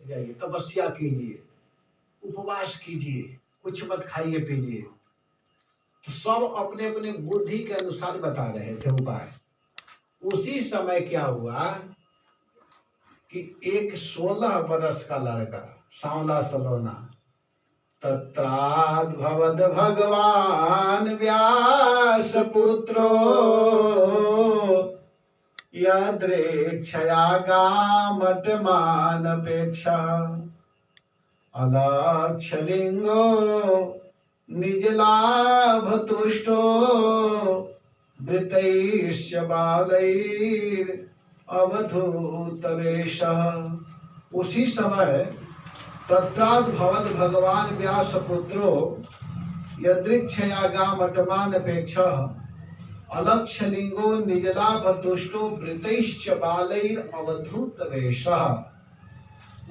जाइए, तपस्या कीजिए, उपवास कीजिए, कुछ मत खाइए पीजिए। तो सब अपने अपने बुद्धि के अनुसार बता रहे थे उपाय। उसी समय क्या हुआ कि एक 16 बरस का लड़का, सांवला सलोना, तत्राद्भवद भगवान व्यास पुत्रो यदृच्छया गामटमानपेक्षा अलक्षलिंगो निजलाभ तुष्टो वृतैश्च बालैर अवधूतवेशः। उसी समय तत्राद्भवद भगवान व्यास पुत्रो यदृच्छया गामटमानपेक्षः अलक्षलिंगो निजलाभ तुष्टो वृतैश्च बालैर अवधूतवेशः।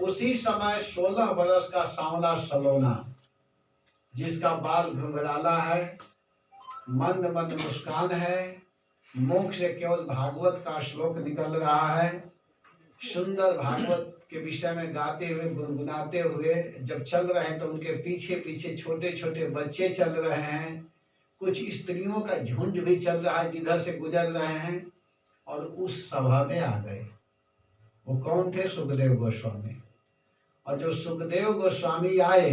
उसी समय 16 वर्ष का सांवला सलोना, जिसका बाल घुंघराला है, मंद मंद मुस्कान है, मुख से केवल भागवत का श्लोक निकल रहा है, सुंदर भागवत के विषय में गाते हुए गुनगुनाते हुए जब चल रहे हैं तो उनके पीछे पीछे छोटे छोटे बच्चे चल रहे हैं, कुछ स्त्रियों का झुंड भी चल रहा है जिधर से गुजर रहे हैं, और उस सभा में आ गए। वो कौन थे? सुखदेव गोस्वामी। और जो सुखदेव गोस्वामी आए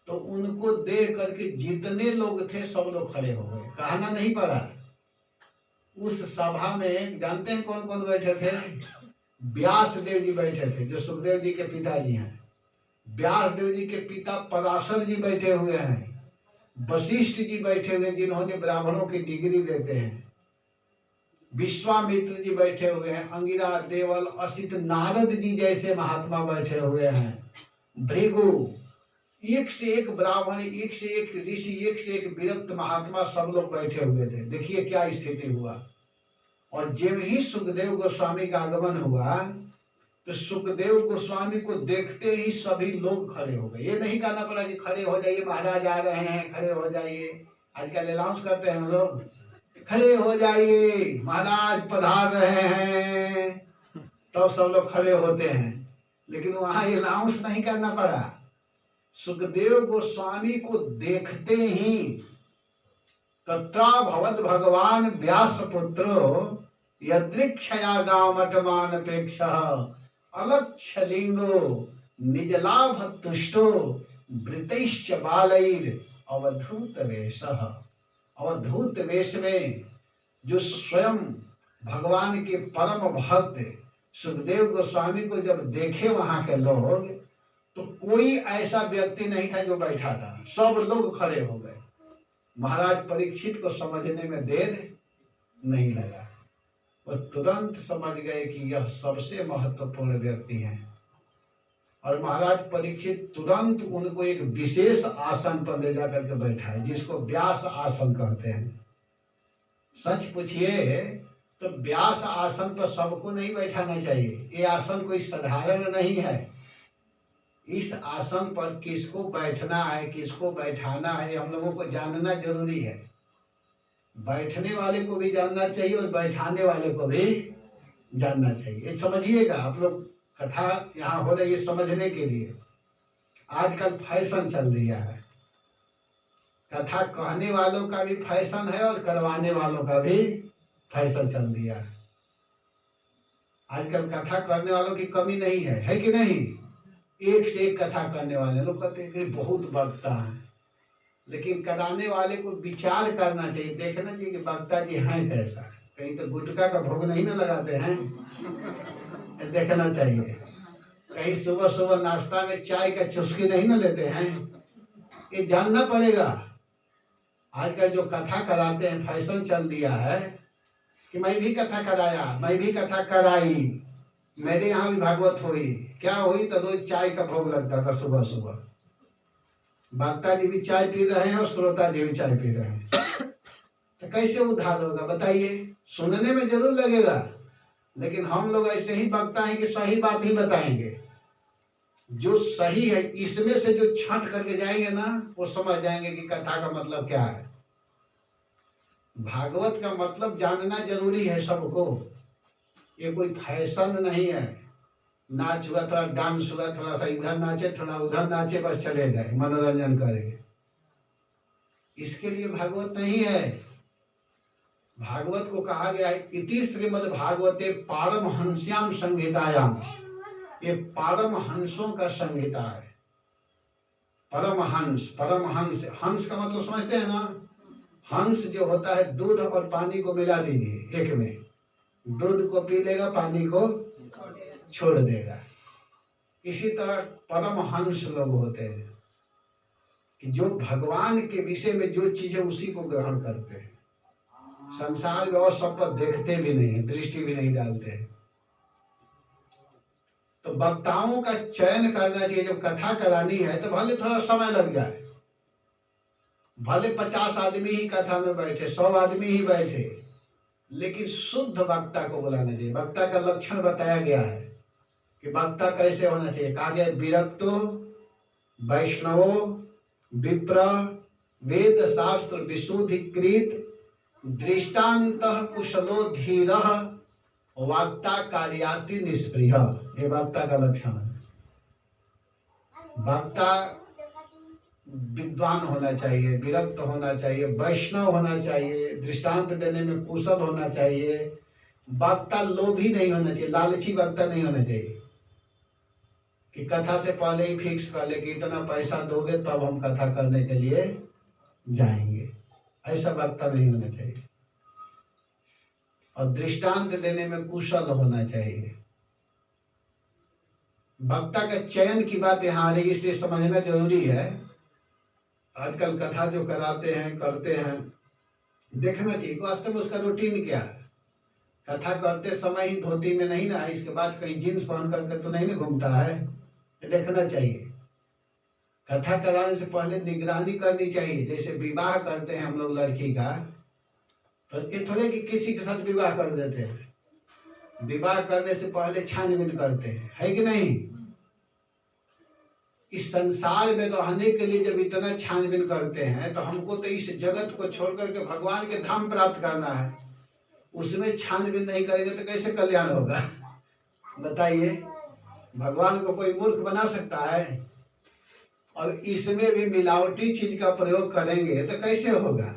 तो उनको देख करके जितने लोग थे सब लोग खड़े हो गए, कहना नहीं पड़ा। उस सभा में जानते हैं कौन कौन बैठे थे? व्यास देव जी बैठे थे, जो सुखदेव जी के पिताजी हैं। व्यास देव जी के पिता पराशर जी बैठे हुए हैं। वशिष्ठ जी बैठे हुए जिन्होंने ब्राह्मणों की डिग्री देते हैं। विश्वामित्र जी बैठे हुए हैं। अंगिरा, देवल, असित, नारद जी जैसे महात्मा बैठे हुए हैं। भृगु, एक से एक ब्राह्मण, एक से एक ऋषि, एक से एक विरक्त महात्मा, सब लोग बैठे हुए थे। देखिए क्या स्थिति हुआ। और जब ही सुखदेव गोस्वामी का आगमन हुआ तो सुखदेव गोस्वामी को देखते ही सभी लोग खड़े हो गए। ये नहीं कहना पड़ा कि खड़े हो जाइए, महाराज आ रहे हैं, खड़े हो जाइए। आजकल अनाउंस करते हैं लोग, खड़े हो जाइए, महाराज पधार रहे हैं, तो सब लोग खड़े होते हैं। लेकिन वहां अनाउंस नहीं करना पड़ा। सुखदेव गोस्वामी को देखते ही तत्रा भवद भगवान व्यास पुत्रो यदृच्छया गामटमानपेक्षः अलक्षलिंगो निजलाभ तुष्टो वृतैश्च बालैर अवधूत वेशः। अवधूत वेश में जो स्वयं भगवान के परम भक्त सुखदेव गोस्वामी को जब देखे वहां के लोग, तो कोई ऐसा व्यक्ति नहीं था जो बैठा था, सब लोग खड़े हो गए। महाराज परीक्षित को समझने में देर नहीं लगा, वो तुरंत समझ गए कि यह सबसे महत्वपूर्ण व्यक्ति हैं। और महाराज परीक्षित तुरंत उनको एक विशेष आसन पर ले जाकर के बैठाए, जिसको व्यास आसन कहते हैं। सच पूछिए तो व्यास आसन पर सबको नहीं बैठाना चाहिए। ये आसन कोई साधारण नहीं है। इस आसन पर किसको बैठना है, किसको बैठाना है, हम लोगों को जानना जरूरी है। बैठने वाले को भी जानना चाहिए और बैठाने वाले को भी जानना चाहिए। समझिएगा, आप लोग कथा यहाँ हो रही है समझने के लिए। आजकल फैशन चल रहा है, कथा कहने वालों का भी फैशन है और करवाने वालों का भी फैशन चल रहा है। आजकल कथा करने वालों की कमी नहीं है कि नहीं? एक से एक कथा करने वाले लोग कहते हैं कि बहुत वक्ता है, लेकिन कराने वाले को विचार करना चाहिए, देखना चाहिए कि वक्ता जी हैं कैसा। कहीं तो गुटखा का भोग नहीं ना लगाते हैं, देखना चाहिए। कहीं सुबह सुबह नाश्ता में चाय का चुस्की नहीं ना लेते हैं, ये जानना पड़ेगा। आजकल जो कथा कराते हैं फैशन चल दिया है कि मैं भी कथा कराया, मैं भी कथा कराई, मेरे यहाँ भी भागवत हुई। क्या हुई? तो रोज चाय का भोग लगता था सुबह सुबह। वक्ता जी भी चाय पी रहे हैं और श्रोता जी भी चाय पी रहे हैं, तो कैसे उद्धार होगा बताइए? सुनने में जरूर लगेगा, लेकिन हम लोग ऐसे ही वक्ता हैं कि सही बात ही बताएंगे। जो सही है इसमें से जो छांट करके जाएंगे ना, वो समझ जाएंगे कि कथा का मतलब क्या है। भागवत का मतलब जानना जरूरी है सबको। ये कोई फैशन नहीं है। नाच हुआ, थोड़ा डांस हुआ, थोड़ा सा इधर नाचे, थोड़ा उधर नाचे, बस चले गए, मनोरंजन करेंगे। इसके लिए भागवत नहीं है। भागवत को कहा गया है इति श्रीमद् भागवते पारमहंस्याम संहितायाम। ये पारमहंसों का संहिता है। परमहंस, परमहंस, हंस का मतलब समझते हैं ना? हंस जो होता है, दूध और पानी को मिला दीजिए एक में, दूध को पी लेगा, पानी को छोड़ देगा। इसी तरह परमहंस लोग होते हैं कि जो भगवान के विषय में जो चीज है उसी को ग्रहण करते हैं, संसार में और सब पर देखते भी नहीं है, दृष्टि भी नहीं डालते हैं। तो वक्ताओं का चयन करना चाहिए। जब कथा करानी है तो भले थोड़ा समय लग जाए, भले 50 आदमी ही कथा में बैठे, 100 आदमी ही बैठे, लेकिन शुद्ध वक्ता को बुलाना चाहिए। वक्ता का लक्षण बताया गया है कि वक्ता कैसे होना चाहिए। कहा गया विरक्तो, वैष्णवो, विप्र, वेद शास्त्र विशुद्धिकृत, दृष्टांत कुशलो धीर, वक्ता कार्याति निष्प्रिय। ये वक्ता का लक्षण है। वक्ता विद्वान होना चाहिए, विरक्त होना चाहिए, वैष्णव होना चाहिए, दृष्टांत देने में कुशल होना चाहिए। वक्ता लोभी नहीं होना चाहिए, लालची वक्ता नहीं होना चाहिए कि कथा से पहले ही फिक्स कर ले कि इतना पैसा दोगे तब हम कथा करने के लिए जाएंगे। ऐसा वक्ता नहीं होना चाहिए। और दृष्टांत देने में कुशल होना चाहिए। वक्ता का चयन की बात यहाँ आ रही, इसलिए समझना जरूरी है। आजकल कथा जो कराते हैं, करते हैं, देखना चाहिए वास्तव में उसका रूटीन क्या है। कथा करते समय ही धोती में नहीं ना, इसके बाद कहीं जींस पहन करके तो नहीं ना घूमता है, देखना चाहिए। कथा कराने से पहले निगरानी करनी चाहिए। जैसे विवाह करते हैं हम लोग लड़की का, तो ये थोड़े कि किसी के साथ विवाह कर देते हैं। विवाह करने से पहले छानबीन करते हैं, है कि नहीं? इस संसार में रहने के लिए जब इतना छानबीन करते हैं तो हमको तो इस जगत को छोड़ करके भगवान के धाम प्राप्त करना है। उसमें छानबीन नहीं करेंगे तो कैसे कल्याण होगा? बताइए, भगवान को कोई मूर्ख बना सकता है? और इसमें भी मिलावटी चीज का प्रयोग करेंगे तो कैसे होगा?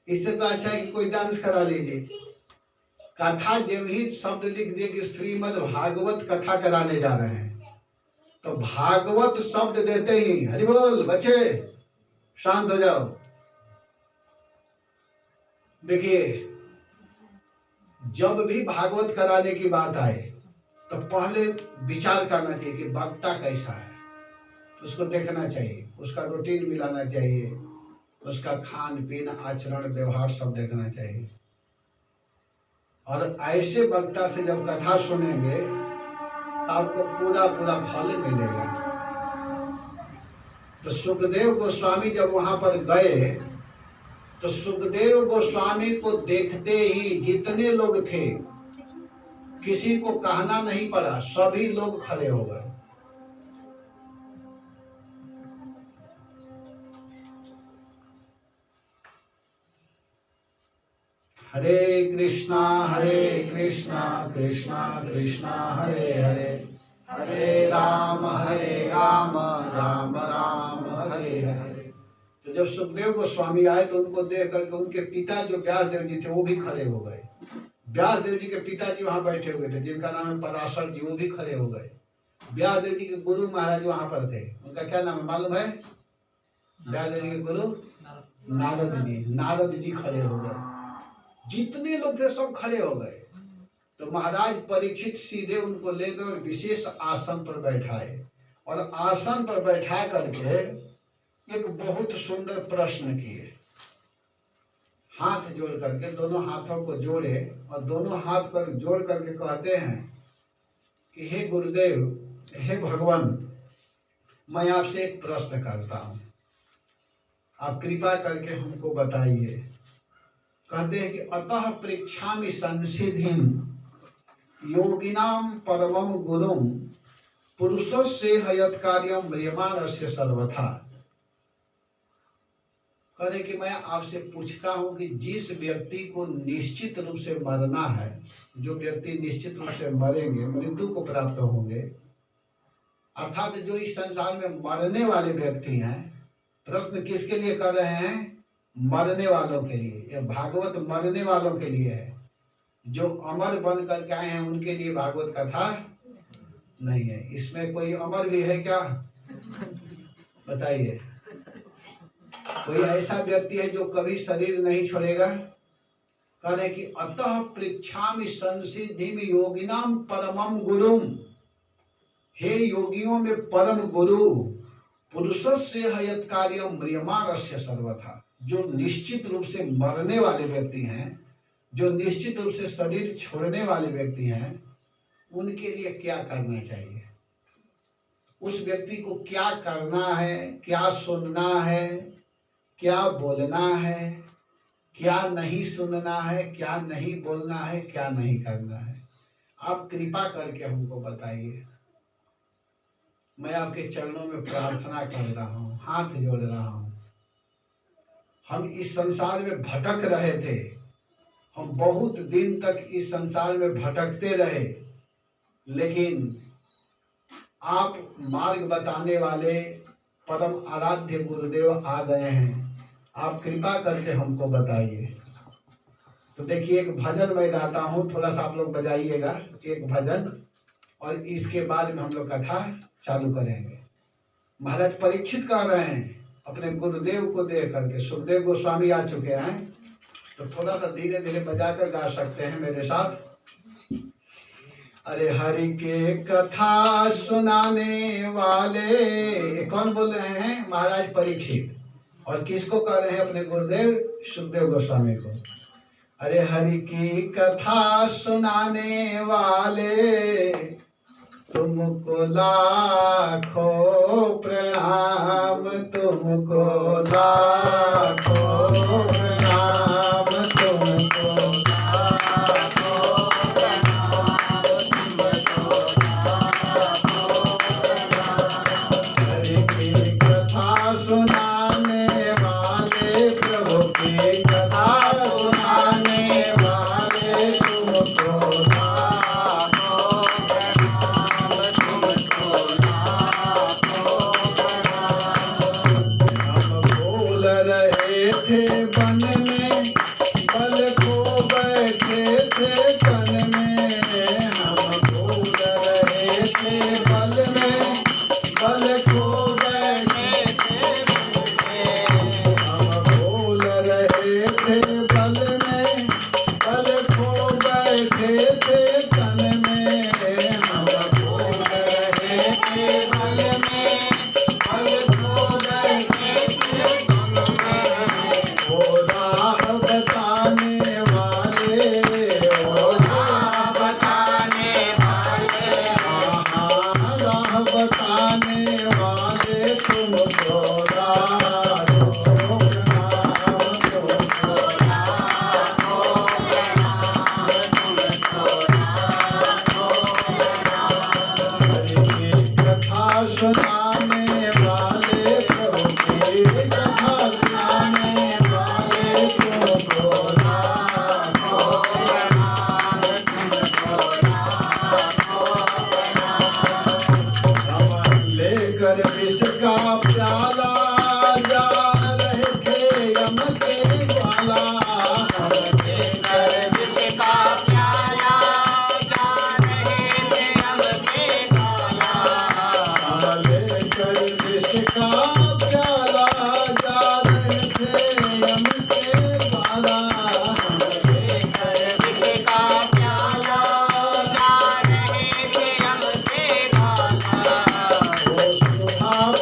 इससे तो अच्छा है कि कोई डांस करा लीजिए। कथा जब ही शब्द लिख दिए कि श्रीमद् भागवत कथा कराने जा रहे हैं, तो भागवत शब्द देते ही हरि बोल, बच्चे शांत हो जाओ। देखिए, जब भी भागवत कराने की बात आए तो पहले विचार करना चाहिए कि वक्ता कैसा है, उसको देखना चाहिए, उसका रूटीन मिलाना चाहिए, उसका खान पीन आचरण व्यवहार सब देखना चाहिए। और ऐसे वक्ता से जब कथा सुनेंगे तो आपको पूरा पूरा फल मिलेगा। तो सुखदेव गोस्वामी जब वहां पर गए तो सुखदेव गोस्वामी को देखते ही जितने लोग थे, किसी को कहना नहीं पड़ा, सभी लोग खड़े हो गए। हरे कृष्णा कृष्णा कृष्णा हरे हरे, हरे राम राम राम हरे हरे। तो जब सुखदेव गोस्वामी आए तो उनको देख करके उनके पिता जो व्यासदेव जी थे वो भी खड़े हो गए। व्यासदेव जी के पिताजी वहां बैठे हुए थे जिनका नाम है पराशर जी, वो भी खड़े हो गए। व्यासदेव जी के गुरु महाराज वहां पर थे, उनका क्या नाम है मालूम है? व्यासदेव जी के गुरु नारद जी खड़े हो गए। जितने लोग थे सब खड़े हो गए। तो महाराज परीक्षित सीधे उनको लेकर विशेष आसन पर बैठाए और आसन पर बैठा करके एक बहुत सुंदर प्रश्न किए। हाथ जोड़ करके, दोनों हाथों को जोड़े और दोनों हाथ पर जोड़ करके कहते हैं कि हे गुरुदेव, हे भगवान, मैं आपसे एक प्रश्न करता हूं, आप कृपा करके हमको बताइए। कहते हैं कि अतः पृच्छामि संसिद्धिं योगिनां परमं गुरुं पुरुषस्य हयत् कार्यं म्रियमाणस्य सर्वथा। कि मैं आपसे पूछता हूं कि जिस व्यक्ति को निश्चित रूप से मरना है जो व्यक्ति निश्चित रूप से मरेंगे, मृत्यु को प्राप्त होंगे, अर्थात जो इस संसार में मरने वाले व्यक्ति हैं। प्रश्न किसके लिए कर रहे हैं? मरने वालों के लिए। यह भागवत मरने वालों के लिए है। जो अमर बन करके आए हैं उनके लिए भागवत कथा नहीं है। इसमें कोई अमर भी है क्या? बताइए, कोई ऐसा व्यक्ति है जो कभी शरीर नहीं छोड़ेगा? कह रहे कि अतः पृच्छामि संसिद्धिम योगिनाम परमम गुरुम। हे योगियों में परम गुरु, पुरुषस्य हयत कार्यम म्रियमाणस्य सर्वथा। जो निश्चित रूप से मरने वाले व्यक्ति हैं, जो निश्चित रूप से शरीर छोड़ने वाले व्यक्ति हैं, उनके लिए क्या करना चाहिए? उस व्यक्ति को क्या करना है, क्या सुनना है, क्या बोलना है, क्या नहीं सुनना है, क्या नहीं बोलना है, क्या नहीं करना है? आप कृपा करके हमको बताइए। मैं आपके चरणों में प्रार्थना कर रहा हूँ, हाथ जोड़ रहा हूँ। हम इस संसार में भटक रहे थे, हम बहुत दिन तक इस संसार में भटकते रहे, लेकिन आप मार्ग बताने वाले परम आराध्य गुरुदेव आ गए हैं। आप कृपा करके हमको बताइए। तो देखिए, एक भजन मैं गाता हूँ, थोड़ा सा आप लोग बजाइएगा एक भजन, और इसके बाद में हम लोग कथा चालू करेंगे। महाराज परीक्षित कर रहे हैं अपने गुरुदेव को देख करके। सुखदेव गोस्वामी आ चुके हैं, तो थोड़ा सा धीरे धीरे बजाकर गा सकते हैं मेरे साथ। अरे हरि के कथा सुनाने वाले, कौन बोल रहे हैं? महाराज परीक्षित। और किसको कह रहे हैं? अपने गुरुदेव सुखदेव गोस्वामी को। अरे हरि की कथा सुनाने वाले, तुमको लाखों प्रणाम, तुमको लाखों प्रणाम, तुमको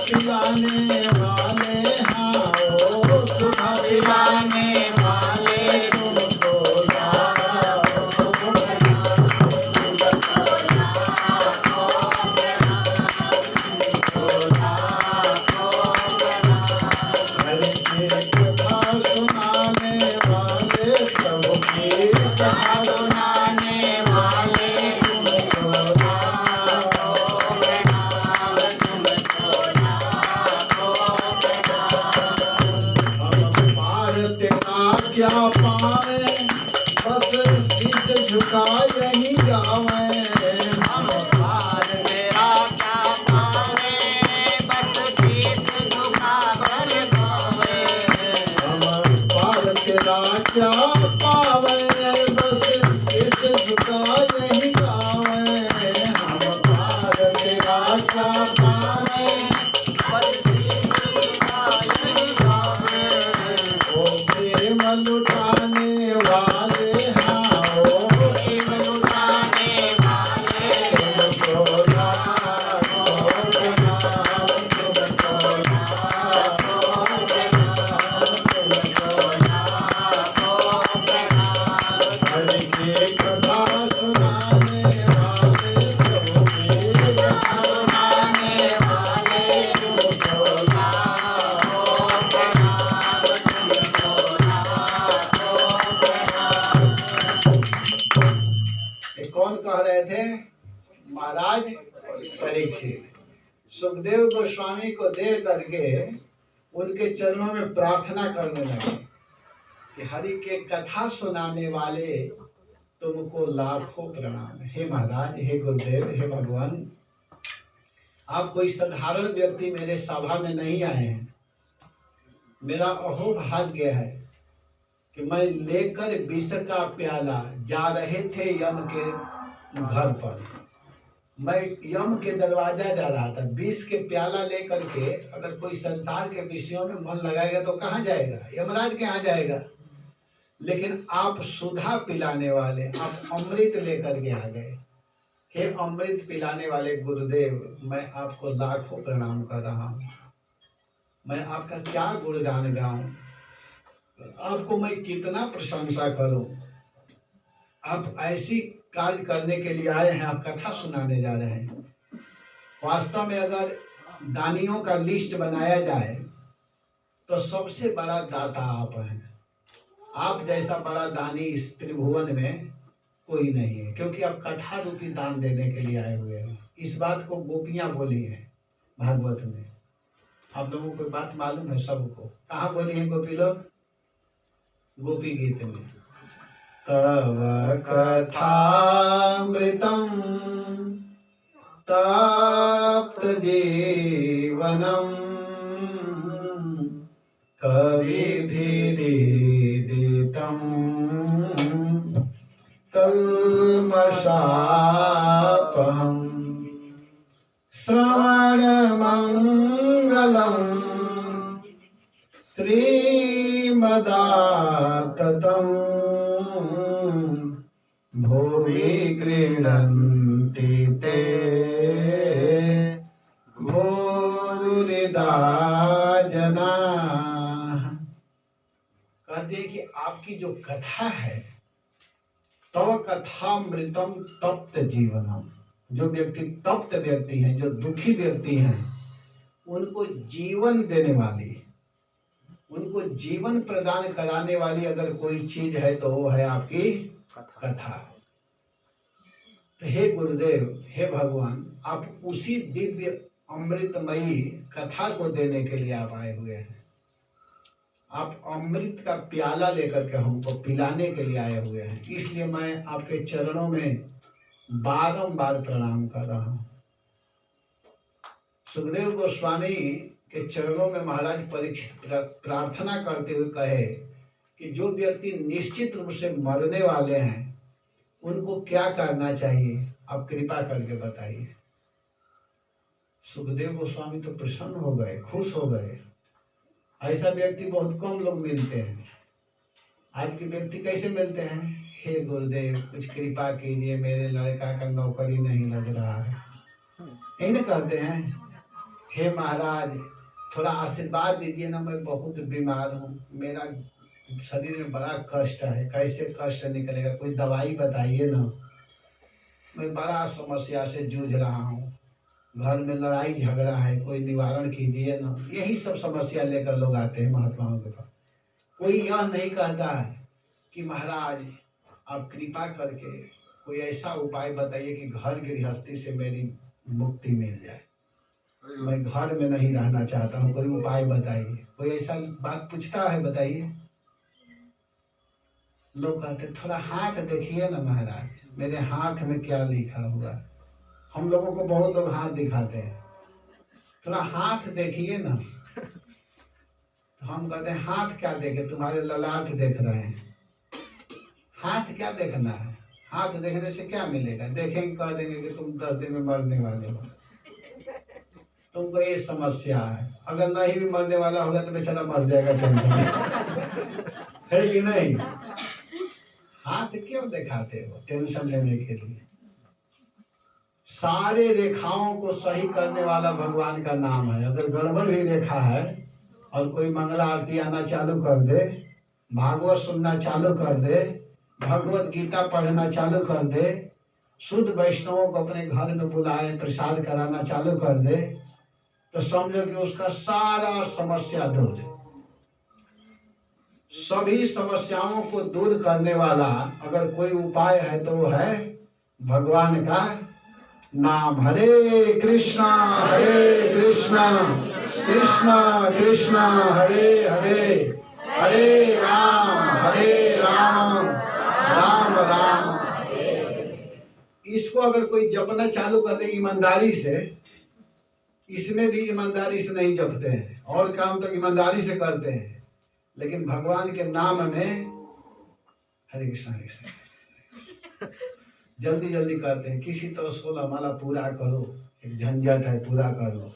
पिलाने महाराज परीक्षित सुखदेव गोस्वामी को दे करके उनके चरणों में प्रार्थना करने लगे कि हरि के कथा सुनाने वाले तुमको लाखों प्रणाम। हे महाराज, हे गुरुदेव, हे भगवान, आप कोई साधारण व्यक्ति मेरे सभा में नहीं आए हैं। मेरा अहोभाग्य है कि मैं लेकर विष का प्याला जा रहे थे यम के घर पर। मैं यम के दरवाजा जा रहा था, विष के प्याला लेकर के। अगर कोई संसार के विषयों में मन लगाएगा तो कहाँ जाएगा? यमराज के यहाँ जाएगा। लेकिन आप सुधा पिलाने वाले, आप अमृत लेकर के आ गए। हे अमृत पिलाने वाले गुरुदेव, मैं आपको लाखों प्रणाम कर रहा हूँ। मैं आपका क्या गुणगान गाऊं, आपको मैं कितना प्रशंसा करूं। आप ऐसी कार्य करने के लिए आए हैं, आप कथा सुनाने जा रहे हैं। वास्तव में अगर दानियों का लिस्ट बनाया जाए तो सबसे बड़ा दाता आप हैं। आप जैसा बड़ा दानी इस त्रिभुवन में कोई नहीं है, क्योंकि आप कथा रूपी दान देने के लिए आए हुए हैं। इस बात को गोपियां बोली हैं भागवत में। आप लोगों को बात मालूम है सबको। कहाँ बोली है गोपी लोग? गोपी गीत में। तव कथामृतम तप्त जीवनम कविभिरीडितम कल्मषापहम् श्रवणमङ्गलम् श्रीमदाततम् भुवि गृह्णन्ति ते भूरिदा जनाः। कहते हैं कि आपकी जो कथा है, तव कथामृतम तप्त जीवनम। जो व्यक्ति तप्त व्यक्ति हैं, जो दुखी व्यक्ति हैं, उनको जीवन देने वाली, उनको जीवन प्रदान कराने वाली अगर कोई चीज है तो वो है आपकी कथा। तो हे गुरुदेव, हे भगवान, आप उसी दिव्य अमृतमयी कथा को देने के लिए आप आए हुए हैं। आप अमृत का प्याला लेकर के हमको पिलाने के लिए आए हुए हैं। इसलिए मैं आपके चरणों में बारंबार प्रणाम कर रहा हूँ। सुखदेव गोस्वामी के चरणों में महाराज परीक्षित प्रार्थना करते हुए कहे कि जो व्यक्ति निश्चित रूप से मरने वाले हैं उनको क्या करना चाहिए, आप कृपा करके बताइए। सुखदेव गोस्वामी तो प्रसन्न हो गए, खुश हो गए। ऐसा व्यक्ति बहुत कम लोग मिलते हैं। आज के व्यक्ति कैसे मिलते हैं? हे गुरुदेव, कुछ कृपा कीजिए, मेरे लड़का का नौकरी नहीं लग रहा है, यही ना कहते हैं। हे महाराज, थोड़ा आशीर्वाद दीजिए ना, मैं बहुत बीमार हूँ, मेरा शरीर में बड़ा कष्ट है, कैसे कष्ट निकलेगा, कोई दवाई बताइए ना, मैं बड़ा समस्या से जूझ रहा हूँ, घर में लड़ाई झगड़ा है, कोई निवारण कीजिए ना। यही सब समस्या लेकर लोग आते हैं महात्माओं के पास। कोई यह नहीं कहता है कि महाराज आप कृपा करके कोई ऐसा उपाय बताइए कि घर गृहस्थी से मेरी मुक्ति मिल जाए, मैं घर में नहीं रहना चाहता हूँ, कोई उपाय बताइए। कोई ऐसा बात पूछता है? बताइए। लोग कहते थोड़ा हाथ देखिए ना महाराज, मेरे हाथ में क्या लिखा हुआ है। हम लोगों को बहुत लोग हाथ दिखाते हैं, थोड़ा हाथ देखिए ना। हम कहते हैं हाथ क्या देखे, तुम्हारे ललाट देख रहे हैं। हाथ क्या देखना है? हाथ देखने से क्या मिलेगा? देखेंगे कह देंगे कि तुम 10 दिन में मरने वाले हो, तुमको ये समस्या है। अगर नहीं भी मरने वाला होगा तो बेचारा मर जाएगा, टेंशन है कि नहीं? हाथ क्यों दिखाते हो? टेंशन लेने के लिए। सारे रेखाओं को सही करने वाला भगवान का नाम है। अगर गड़बड़ भी रेखा है और कोई मंगला आरती आना चालू कर दे, भागवत सुनना चालू कर दे, भगवत गीता पढ़ना चालू कर दे, शुद्ध वैष्णवों को अपने घर में बुलाए प्रसाद कराना चालू कर दे, तो समझो कि उसका सारा समस्या दूर। सभी समस्याओं को दूर करने वाला अगर कोई उपाय है तो वो है भगवान का नाम। हरे कृष्णा कृष्णा कृष्णा हरे हरे, हरे राम राम राम। इसको अगर कोई जपना चालू कर दे ईमानदारी से, इसमें भी ईमानदारी से नहीं जपते हैं, और काम तो ईमानदारी से करते हैं, लेकिन भगवान के नाम में हरे कृष्णा जल्दी जल्दी करते हैं। किसी तो 16 माला पूरा करो, एक झंझट है, पूरा कर लो।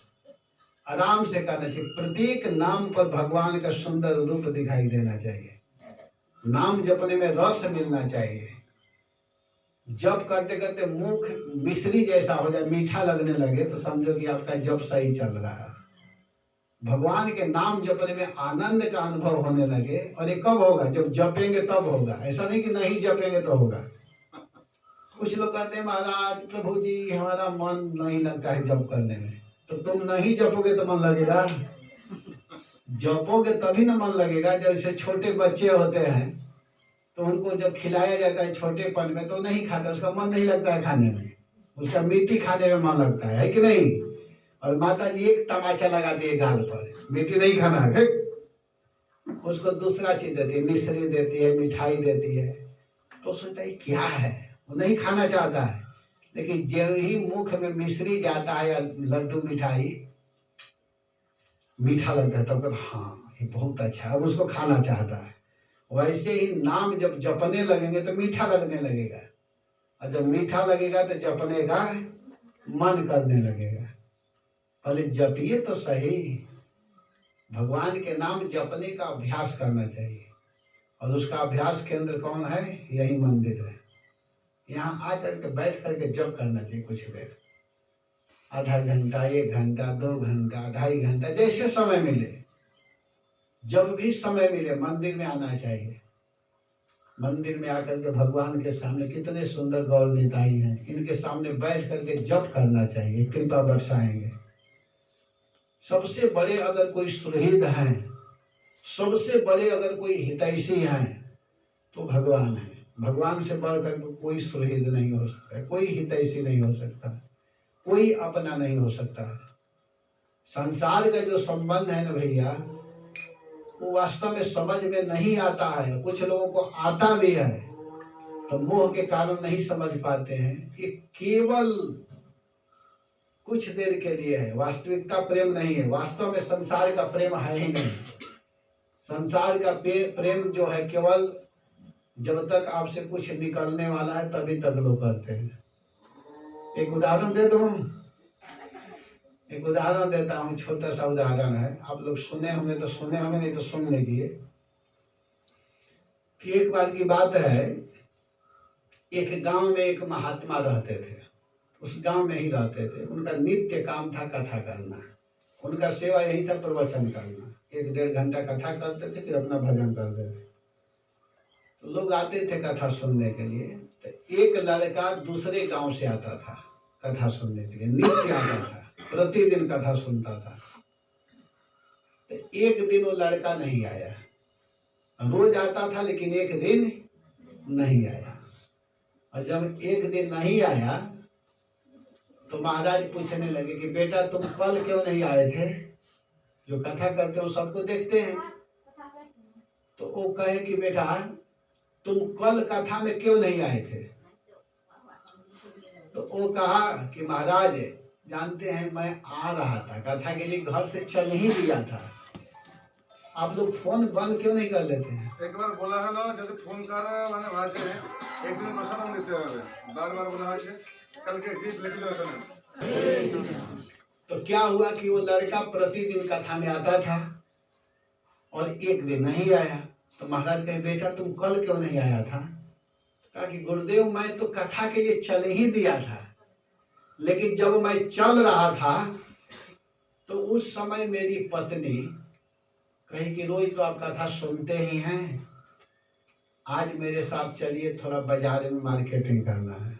आराम से करना चाहिए। प्रत्येक नाम पर भगवान का सुंदर रूप दिखाई देना चाहिए। नाम जपने में रस मिलना चाहिए। जप करते करते मुख मिश्री जैसा हो जाए, मीठा लगने लगे, तो समझो कि आपका जप सही चल रहा है। भगवान के नाम जपने में आनंद का अनुभव होने लगे, और ये कब होगा? जब जपेंगे तब होगा। ऐसा नहीं कि नहीं जपेंगे तो होगा। कुछ लोग कहते हैं महाराज प्रभु जी हमारा मन नहीं लगता है जप करने में। तो तुम नहीं जपोगे तो मन लगेगा? जपोगे तभी ना मन लगेगा। जैसे छोटे बच्चे होते हैं तो उनको जब खिलाया जाता है छोटेपन में तो नहीं खाता, उसका मन नहीं लगता है खाने में, उसका मिट्टी खाने में मन लगता है कि नहीं? और माता जी एक तमाचा लगाती है गाल पर, मिट्टी नहीं खाना है, उसको दूसरा चीज देती है, मिश्री देती है, मिठाई देती है, तो सोचता है क्या है, वो नहीं खाना चाहता है। लेकिन जब ही मुख में मिश्री जाता है या लड्डू मिठाई मीठा लगता है तब हाँ ये बहुत अच्छा है, उसको खाना चाहता है। वैसे ही नाम जब जपने लगेंगे तो मीठा लगने लगेगा, और जब मीठा लगेगा तो जपने का मन करने लगेगा। पहले जपिए तो सही। भगवान के नाम जपने का अभ्यास करना चाहिए, और उसका अभ्यास केंद्र कौन है? यही मंदिर है। यहाँ आकर के बैठ करके जप करना चाहिए कुछ देर, आधा घंटा, 1 घंटा, 2 घंटा, 2.5 घंटा, जैसे समय मिले। जब भी समय मिले मंदिर में आना चाहिए। मंदिर में आकर के भगवान के सामने कितने सुंदर गौर निताई हैं, इनके सामने बैठ करके जप करना चाहिए, कृपा बरसाएंगे। सबसे बड़े अगर कोई सुहृद हैं, सबसे बड़े अगर कोई हितैषी हैं तो भगवान है। भगवान से बढ़कर कोई सुहृद नहीं हो सकता, कोई हितैषी नहीं हो सकता, कोई अपना नहीं हो सकता। संसार का जो संबंध है ना भैया, वो वास्तव में समझ में नहीं आता है। कुछ लोगों को आता भी है तो मोह के कारण नहीं समझ पाते हैं। ये केवल कुछ देर के लिए है, वास्तविकता प्रेम नहीं है। वास्तव में संसार का प्रेम है ही नहीं। संसार का प्रेम जो है केवल जब तक आपसे कुछ निकलने वाला है तभी तक लोग करते हैं। एक उदाहरण दे दूं, एक उदाहरण देता हूँ, छोटा सा उदाहरण है, आप लोग सुने होंगे तो सुने होंगे, नहीं तो सुन लीजिए। कि एक बार की बात है, एक गांव में एक महात्मा रहते थे। उस गांव में ही रहते थे। उनका नित्य काम था कथा करना। उनका सेवा यही था प्रवचन करना। 1-1.5 घंटा कथा करते थे, फिर अपना भजन करते थे। तो लोग आते थे कथा सुनने के लिए। तो एक लड़का दूसरे गांव से आता था कथा सुनने के लिए, नित्य आता था, प्रतिदिन कथा सुनता था। तो एक दिन वो लड़का नहीं आया। रोज आता था लेकिन एक दिन नहीं आया। और जब एक दिन नहीं आया तो महाराज पूछने लगे कि बेटा तुम कल क्यों नहीं आए थे? जो कथा करते हो सबको देखते हैं। तो वो कहे कि बेटा तुम कल कथा में क्यों नहीं आए थे? तो वो कहा कि महाराज जानते हैं मैं आ रहा था कथा के लिए, घर से चल ही दिया था। आप लोग फोन बंद क्यों नहीं कर लेते हैं? एक बार बोला है ना, जैसे फोन कर माने भाषे है, एक दिन प्रसाद हम देते हैं, बार बोला है कल के सीट लेके जाओ। तो क्या हुआ कि वो लड़का प्रतिदिन कथा में आता था और एक दिन नहीं आया। तो महाराज कहे बेटा तुम कल क्यों नहीं आया था? कहा कि गुरुदेव मैं तो कथा के लिए चल ही दिया था, लेकिन जब मैं चल रहा था तो उस समय मेरी पत्नी कही कि रोज तो आप कथा सुनते ही हैं, आज मेरे साथ चलिए, थोड़ा बाजार में मार्केटिंग करना है।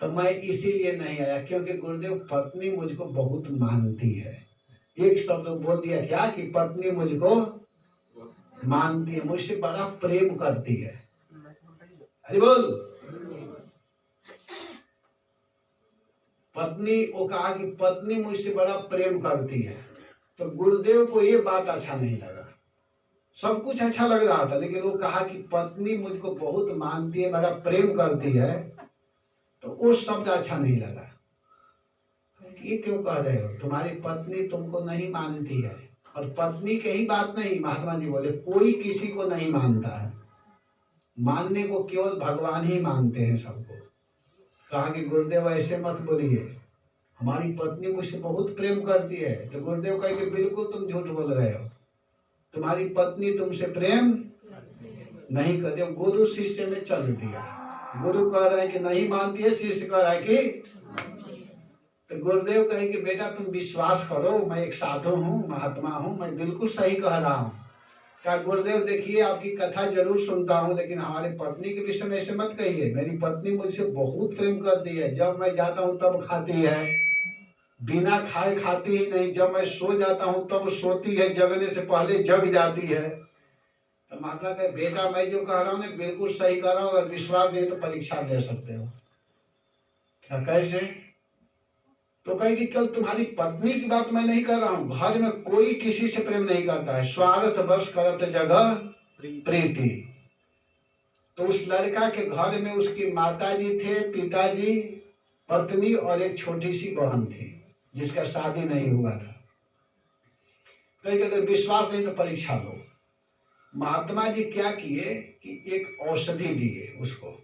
तो मैं इसीलिए नहीं आया क्योंकि गुरुदेव पत्नी मुझको बहुत मानती है। एक शब्द बोल दिया क्या कि पत्नी मुझको मानती है, मुझसे बड़ा प्रेम करती है। अरे बोल। पत्नी, वो कहा कि पत्नी मुझसे बड़ा प्रेम करती है। तो गुरुदेव को ये बात अच्छा नहीं लगा। सब कुछ अच्छा लग रहा था, लेकिन वो कहा कि पत्नी मुझको बहुत मानती है, बड़ा प्रेम करती है, तो वो शब्द अच्छा नहीं लगा। ये क्यों कह रहे हो? तुम्हारी पत्नी तुमको नहीं मानती है। और पत्नी के ही बात नहीं, महात्मा जी बोले कोई किसी को नहीं मानता है, मानने को केवल भगवान ही मानते हैं सबको। कहा कि गुरुदेव ऐसे मत बोलिए, हमारी पत्नी मुझसे बहुत प्रेम करती है। तो गुरुदेव कहे कि बिल्कुल तुम झूठ बोल रहे हो, तुम्हारी पत्नी तुमसे प्रेम नहीं करती। अब गुरु शिष्य में चल दिया, गुरु कह रहे हैं कि नहीं मानती है, शिष्य कह रहा है कि। तो गुरुदेव कहे कि बेटा तुम विश्वास करो, मैं एक साधु हूँ, महात्मा हूँ, मैं बिल्कुल सही कह रहा हूँ। क्या गुरुदेव देखिए आपकी कथा जरूर सुनता हूँ, लेकिन हमारी पत्नी के विषय में ऐसे मत कहिए। मेरी पत्नी मुझसे बहुत प्रेम करती है, जब मैं जाता हूँ तब खाती है, बिना खाए खाती ही नहीं, जब मैं सो जाता हूँ तब सोती है, जगने से पहले जग जाती है। तो महात्मा कहे बेटा मैं जो कह रहा हूँ ना बिल्कुल सही कह रहा हूँ, अगर विश्वास नहीं तो परीक्षा दे सकते हो। क्या कैसे? तो कहे कि कल तुम्हारी पत्नी की बात मैं नहीं कर रहा हूँ, घर में कोई किसी से प्रेम नहीं करता है, स्वार्थ बस करत जगह प्रीति। तो उस लड़का के घर में उसकी माताजी थे, पिताजी, पत्नी और एक छोटी सी बहन थी जिसका शादी नहीं हुआ था। कहे कि अगर विश्वास नहीं तो परीक्षा लो। महात्मा जी क्या किए कि एक औषधि दिए उसको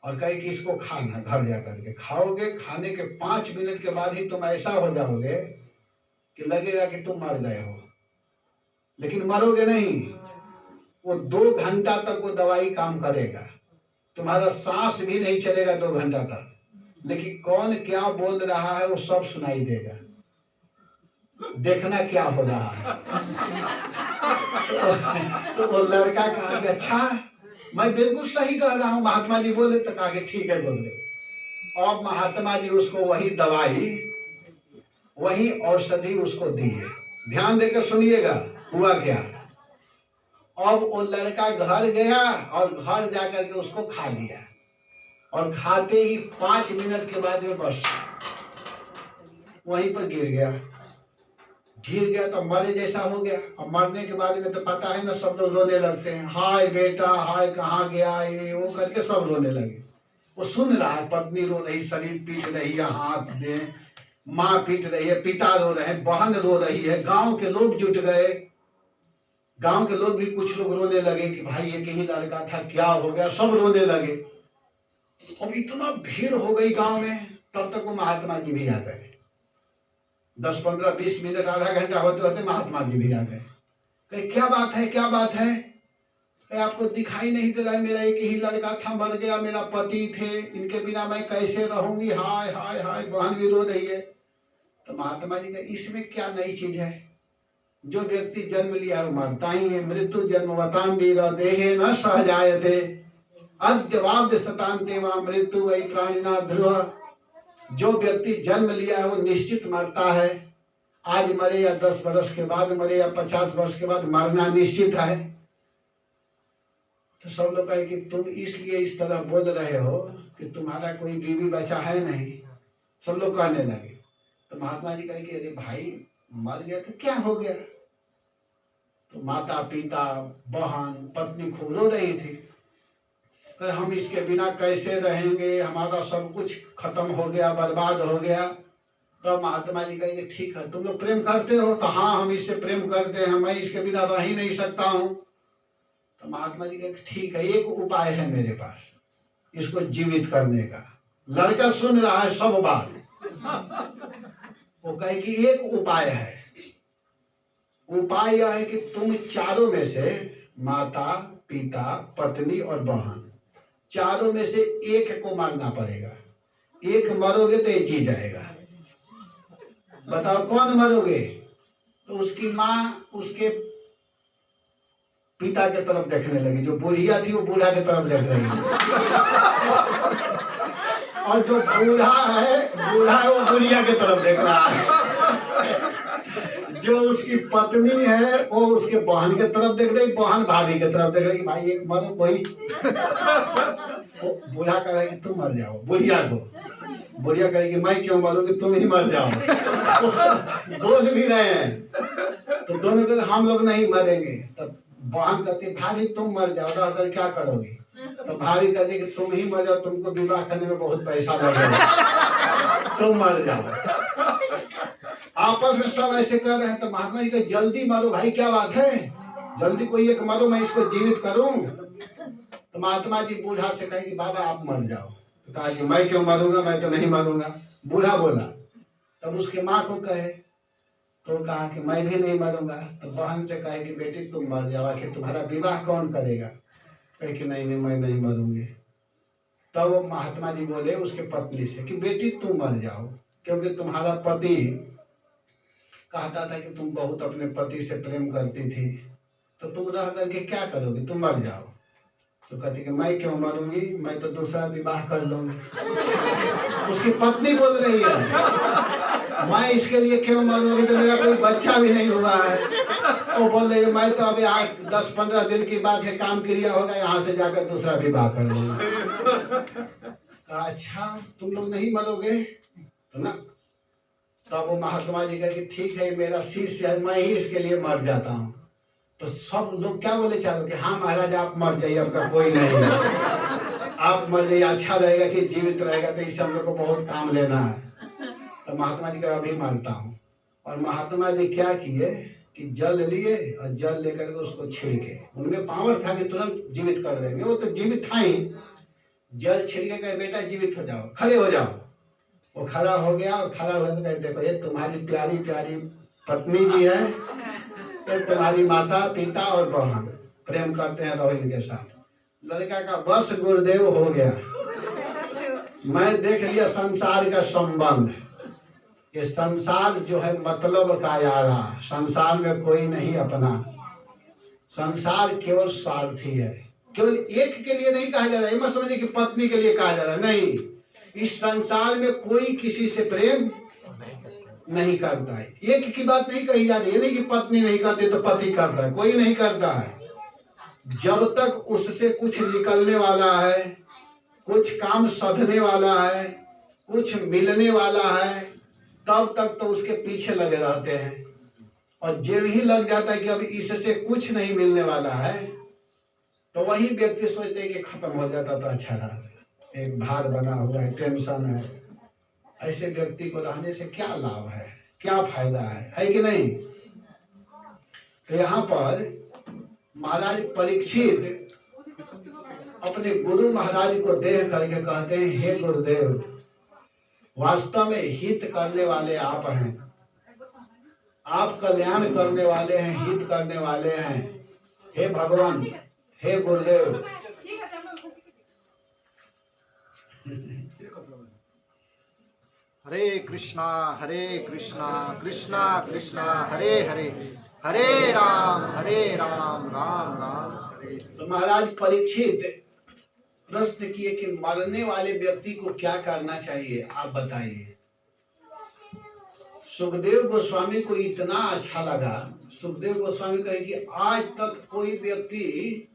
और कहे कि इसको खाना, घर जाकर के खाओगे, खाने के 5 मिनट के बाद ही तुम ऐसा हो जाओगे कि लगेगा कि तुम मर गए हो, लेकिन मरोगे नहीं। वो 2 घंटा तक वो दवाई काम करेगा, तुम्हारा सांस भी नहीं चलेगा 2 घंटा तक, लेकिन कौन क्या बोल रहा है वो सब सुनाई देगा, देखना क्या हो रहा है। तो वो लड़का कहा कि अच्छा मैं बिल्कुल सही कह रहा हूँ, महात्मा जी बोले। तो कहा कि ठीक है बोले। और महात्मा जी उसको वही दवाई, वही औषधि उसको दिए। ध्यान देकर सुनिएगा हुआ क्या। अब वो लड़का घर गया और घर जाकर के उसको खा लिया, और खाते ही 5 मिनट के बाद में बस वहीं पर गिर गया तो मरे जैसा हो गया। अब मरने के बाद में तो पता है ना, सब लोग रोने लगते हैं, हाय बेटा हाय कहाँ गया, ये वो करके सब रोने लगे। वो सुन रहा है, पत्नी रो रही, शरीर पीट रही है, हाथ दे, माँ पीट रही है, पिता रो रहे हैं, बहन रो रही है, गांव के लोग जुट गए, गांव के लोग भी कुछ लोग रोने लगे कि भाई ये कहीं लड़का था, क्या हो गया, सब रोने लगे। अब इतना भीड़ हो गई गांव में, तब तक वो महात्मा जी भी आ गए। 10, 15, 20 मिनट, आधा घंटा होते होते महात्मा जी भी आ गए। कहे क्या बात है, क्या बात है? आपको दिखाई नहीं दे रहा है, मेरा एक ही लड़का था, मर गया, मेरा पति थे, इनके बिना मैं कैसे रहूंगी, हाय हाय हाय, बहन भी रो रही है। तो महात्मा जी का इसमें क्या नई चीज है? जो व्यक्ति जन्म लिया वो मरता ही है, मृत्यु जन्मवताम वीर देहे न सहजायते अद्यवाब्द शतान्ते वा मृत्यु वही प्राणिना ध्रुव। जो व्यक्ति जन्म लिया है वो निश्चित मरता है, आज मरे या 10 वर्ष के बाद मरे या 50 वर्ष के बाद मरना निश्चित है। तो सब लोग कहे कि तुम इसलिए इस तरह बोल रहे हो कि तुम्हारा कोई बीवी बच्चा है नहीं, सब लोग कहने लगे। तो महात्मा जी कहे कि अरे भाई मर गया तो क्या हो गया? तो माता पिता बहन पत्नी खूब रो रही थी, हम इसके बिना कैसे रहेंगे, हमारा सब कुछ खत्म हो गया, बर्बाद हो गया। तो महात्मा जी कहेंगे ठीक है, तुम लोग प्रेम करते हो? तो हाँ हम इससे प्रेम करते हैं, मैं इसके बिना रह ही नहीं सकता हूँ। तो महात्मा जी कहेंगे ठीक है, एक उपाय है मेरे पास इसको जीवित करने का। लड़का सुन रहा है सब बात, वो कहे कि एक उपाय है। उपाय यह है कि तुम चारों में से, माता पिता पत्नी और बहन, चारों में से एक को मारना पड़ेगा। एक मरोगे तो एक जी जाएगा। बताओ कौन मरोगे? तो उसकी माँ उसके पिता के तरफ देखने लगी, जो बुढ़िया थी वो बूढ़ा के तरफ देख रही है, और जो बूढ़ा है वो बुढ़िया के तरफ देख रहा है। जो उसकी पत्नी है वो उसके बहन के तरफ देख रही, बहन भाभी के तरफ देख रही कि भाई एक मरो कोई। बूढ़ा कह रहा है कि तुम मर जाओ, बुढ़िया को। बुढ़िया कहेगी मैं क्यों मरूंगी, तुम ही मर जाओ। दोष भी रहे हैं तो दोनों कहते हम लोग नहीं मरेंगे। तब बहन कहती भाभी तुम मर जाओ, रहकर क्या करोगी? तो भाभी कहती कि तुम ही मर जाओ, तुमको विवाह करने में बहुत पैसा लगेगा, तुम मर जाओ। आपस में सब ऐसे कर रहे हैं। तो महात्मा जी कहे जल्दी मरो भाई, क्या बात है, जल्दी कोई एक मरो, मैं इसको जीवित करूं। तो महात्मा जी बूढ़ा से कहे कि बाबा आप मर जाओ। तो कहा कि मैं क्यों मरूंगा, मैं तो नहीं मरूंगा। बूढ़ा बोला। तब उसके माँ को कहे तो कहा कि मैं भी नहीं मरूंगा। तो बहन से कहे कि बेटी तुम मर जाओ, आखिर तुम्हारा विवाह कौन करेगा? कहे कि नहीं नहीं मैं नहीं मरूंगी। तब वो महात्मा जी बोले उसके पत्नी से कि बेटी तुम मर जाओ, क्योंकि तुम्हारा पति कहता था कि तुम बहुत अपने पति से प्रेम करती थी, तो तुम रह करके क्या करोगी, तुम मर जाओ। तो कहती कि मैं क्यों मरूंगी, मैं तो दूसरा विवाह कर लूंगी। उसकी पत्नी बोल रही है मैं इसके लिए क्यों मरूंगी, तो मेरा कोई बच्चा भी नहीं हुआ है। वो बोल रही है मैं तो अभी आज 10-15 दिन की बात है, काम क्रिया होगा, यहाँ से जाकर दूसरा विवाह कर लूंगा। अच्छा तुम लोग नहीं मरोगे तो ना। तब वो महात्मा जी कहे कि ठीक है मेरा शिष्य है, मैं ही इसके लिए मर जाता हूँ। तो सब लोग क्या बोले चारों कि हाँ महाराज आप मर जाइए, आपका कोई नहीं है, आप मर जाइए, अच्छा रहेगा कि जीवित रहेगा, तो इससे हम लोग को बहुत काम लेना है। तो महात्मा जी का अभी मरता हूँ। और महात्मा जी क्या किए कि जल लिए और जल लेकर उसको छिड़के, उनमें पावर था कि तुरंत जीवित कर देंगे, वो तो जीवित था ही। जल छिड़के कहे बेटा जीवित हो जाओ, खड़े हो जाओ। वो खड़ा हो गया और खड़ा हुआ तो कहे देखो ये तुम्हारी प्यारी प्यारी पत्नी जी है, ये तुम्हारी माता पिता और बहन प्रेम करते हैं, रहो इनके साथ। लड़का का बस गुरुदेव हो गया, मैं देख लिया संसार का संबंध। ये संसार जो है मतलब का यारा, संसार में कोई नहीं अपना, संसार केवल स्वार्थी है। केवल एक के लिए नहीं कहा जा रहा है, मत समझिए कि पत्नी के लिए कहा जा रहा है, नहीं। इस संसार में कोई किसी से प्रेम नहीं करता है। एक की बात नहीं कही जा रही है, नहीं कि पत्नी नहीं करती तो पति करता है, कोई नहीं करता है। जब तक उससे कुछ निकलने वाला है, कुछ काम सधने वाला है, कुछ मिलने वाला है, तब तक तो उसके पीछे लगे रहते हैं। और जब ही लग जाता है कि अब इससे कुछ नहीं मिलने वाला है, तो वही व्यक्ति सोचते हैं कि खत्म हो जाता तो अच्छा रहा, एक भार बना हुआ है, टेंशन है। ऐसे व्यक्ति को रहने से क्या लाभ है, क्या फायदा है कि नहीं? तो यहाँ पर महाराज परीक्षित अपने गुरु महाराज को देख करके कहते हैं हे गुरुदेव, वास्तव में हित करने वाले आप हैं, आप कल्याण करने वाले हैं, हित करने वाले हैं। हे भगवान, हे गुरुदेव। हरे कृष्णा कृष्णा कृष्णा हरे हरे, हरे राम राम राम हरे। तो महाराज परीक्षित प्रश्न किए कि मरने वाले व्यक्ति को क्या करना चाहिए, आप बताइए। सुखदेव गोस्वामी को इतना अच्छा लगा। सुखदेव गोस्वामी कहे कि आज तक कोई व्यक्ति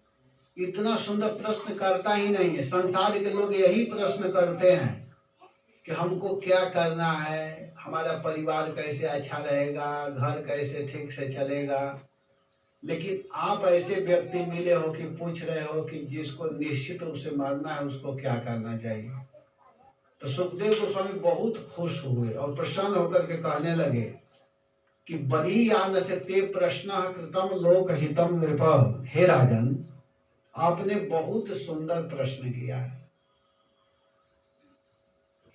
इतना सुंदर प्रश्न करता ही नहीं है। संसार के लोग यही प्रश्न करते हैं कि हमको क्या करना है, हमारा परिवार कैसे अच्छा रहेगा, घर कैसे ठीक से चलेगा। लेकिन आप ऐसे व्यक्ति मिले हो कि पूछ रहे हो कि जिसको निश्चित रूप से मरना है उसको क्या करना चाहिए। तो सुखदेव गोस्वामी बहुत खुश हुए और प्रसन्न होकर के कहने लगे कि बड़ी यान से ते प्रश्न कृतम लोक हितम नृप। हे राजन, आपने बहुत सुंदर प्रश्न किया है।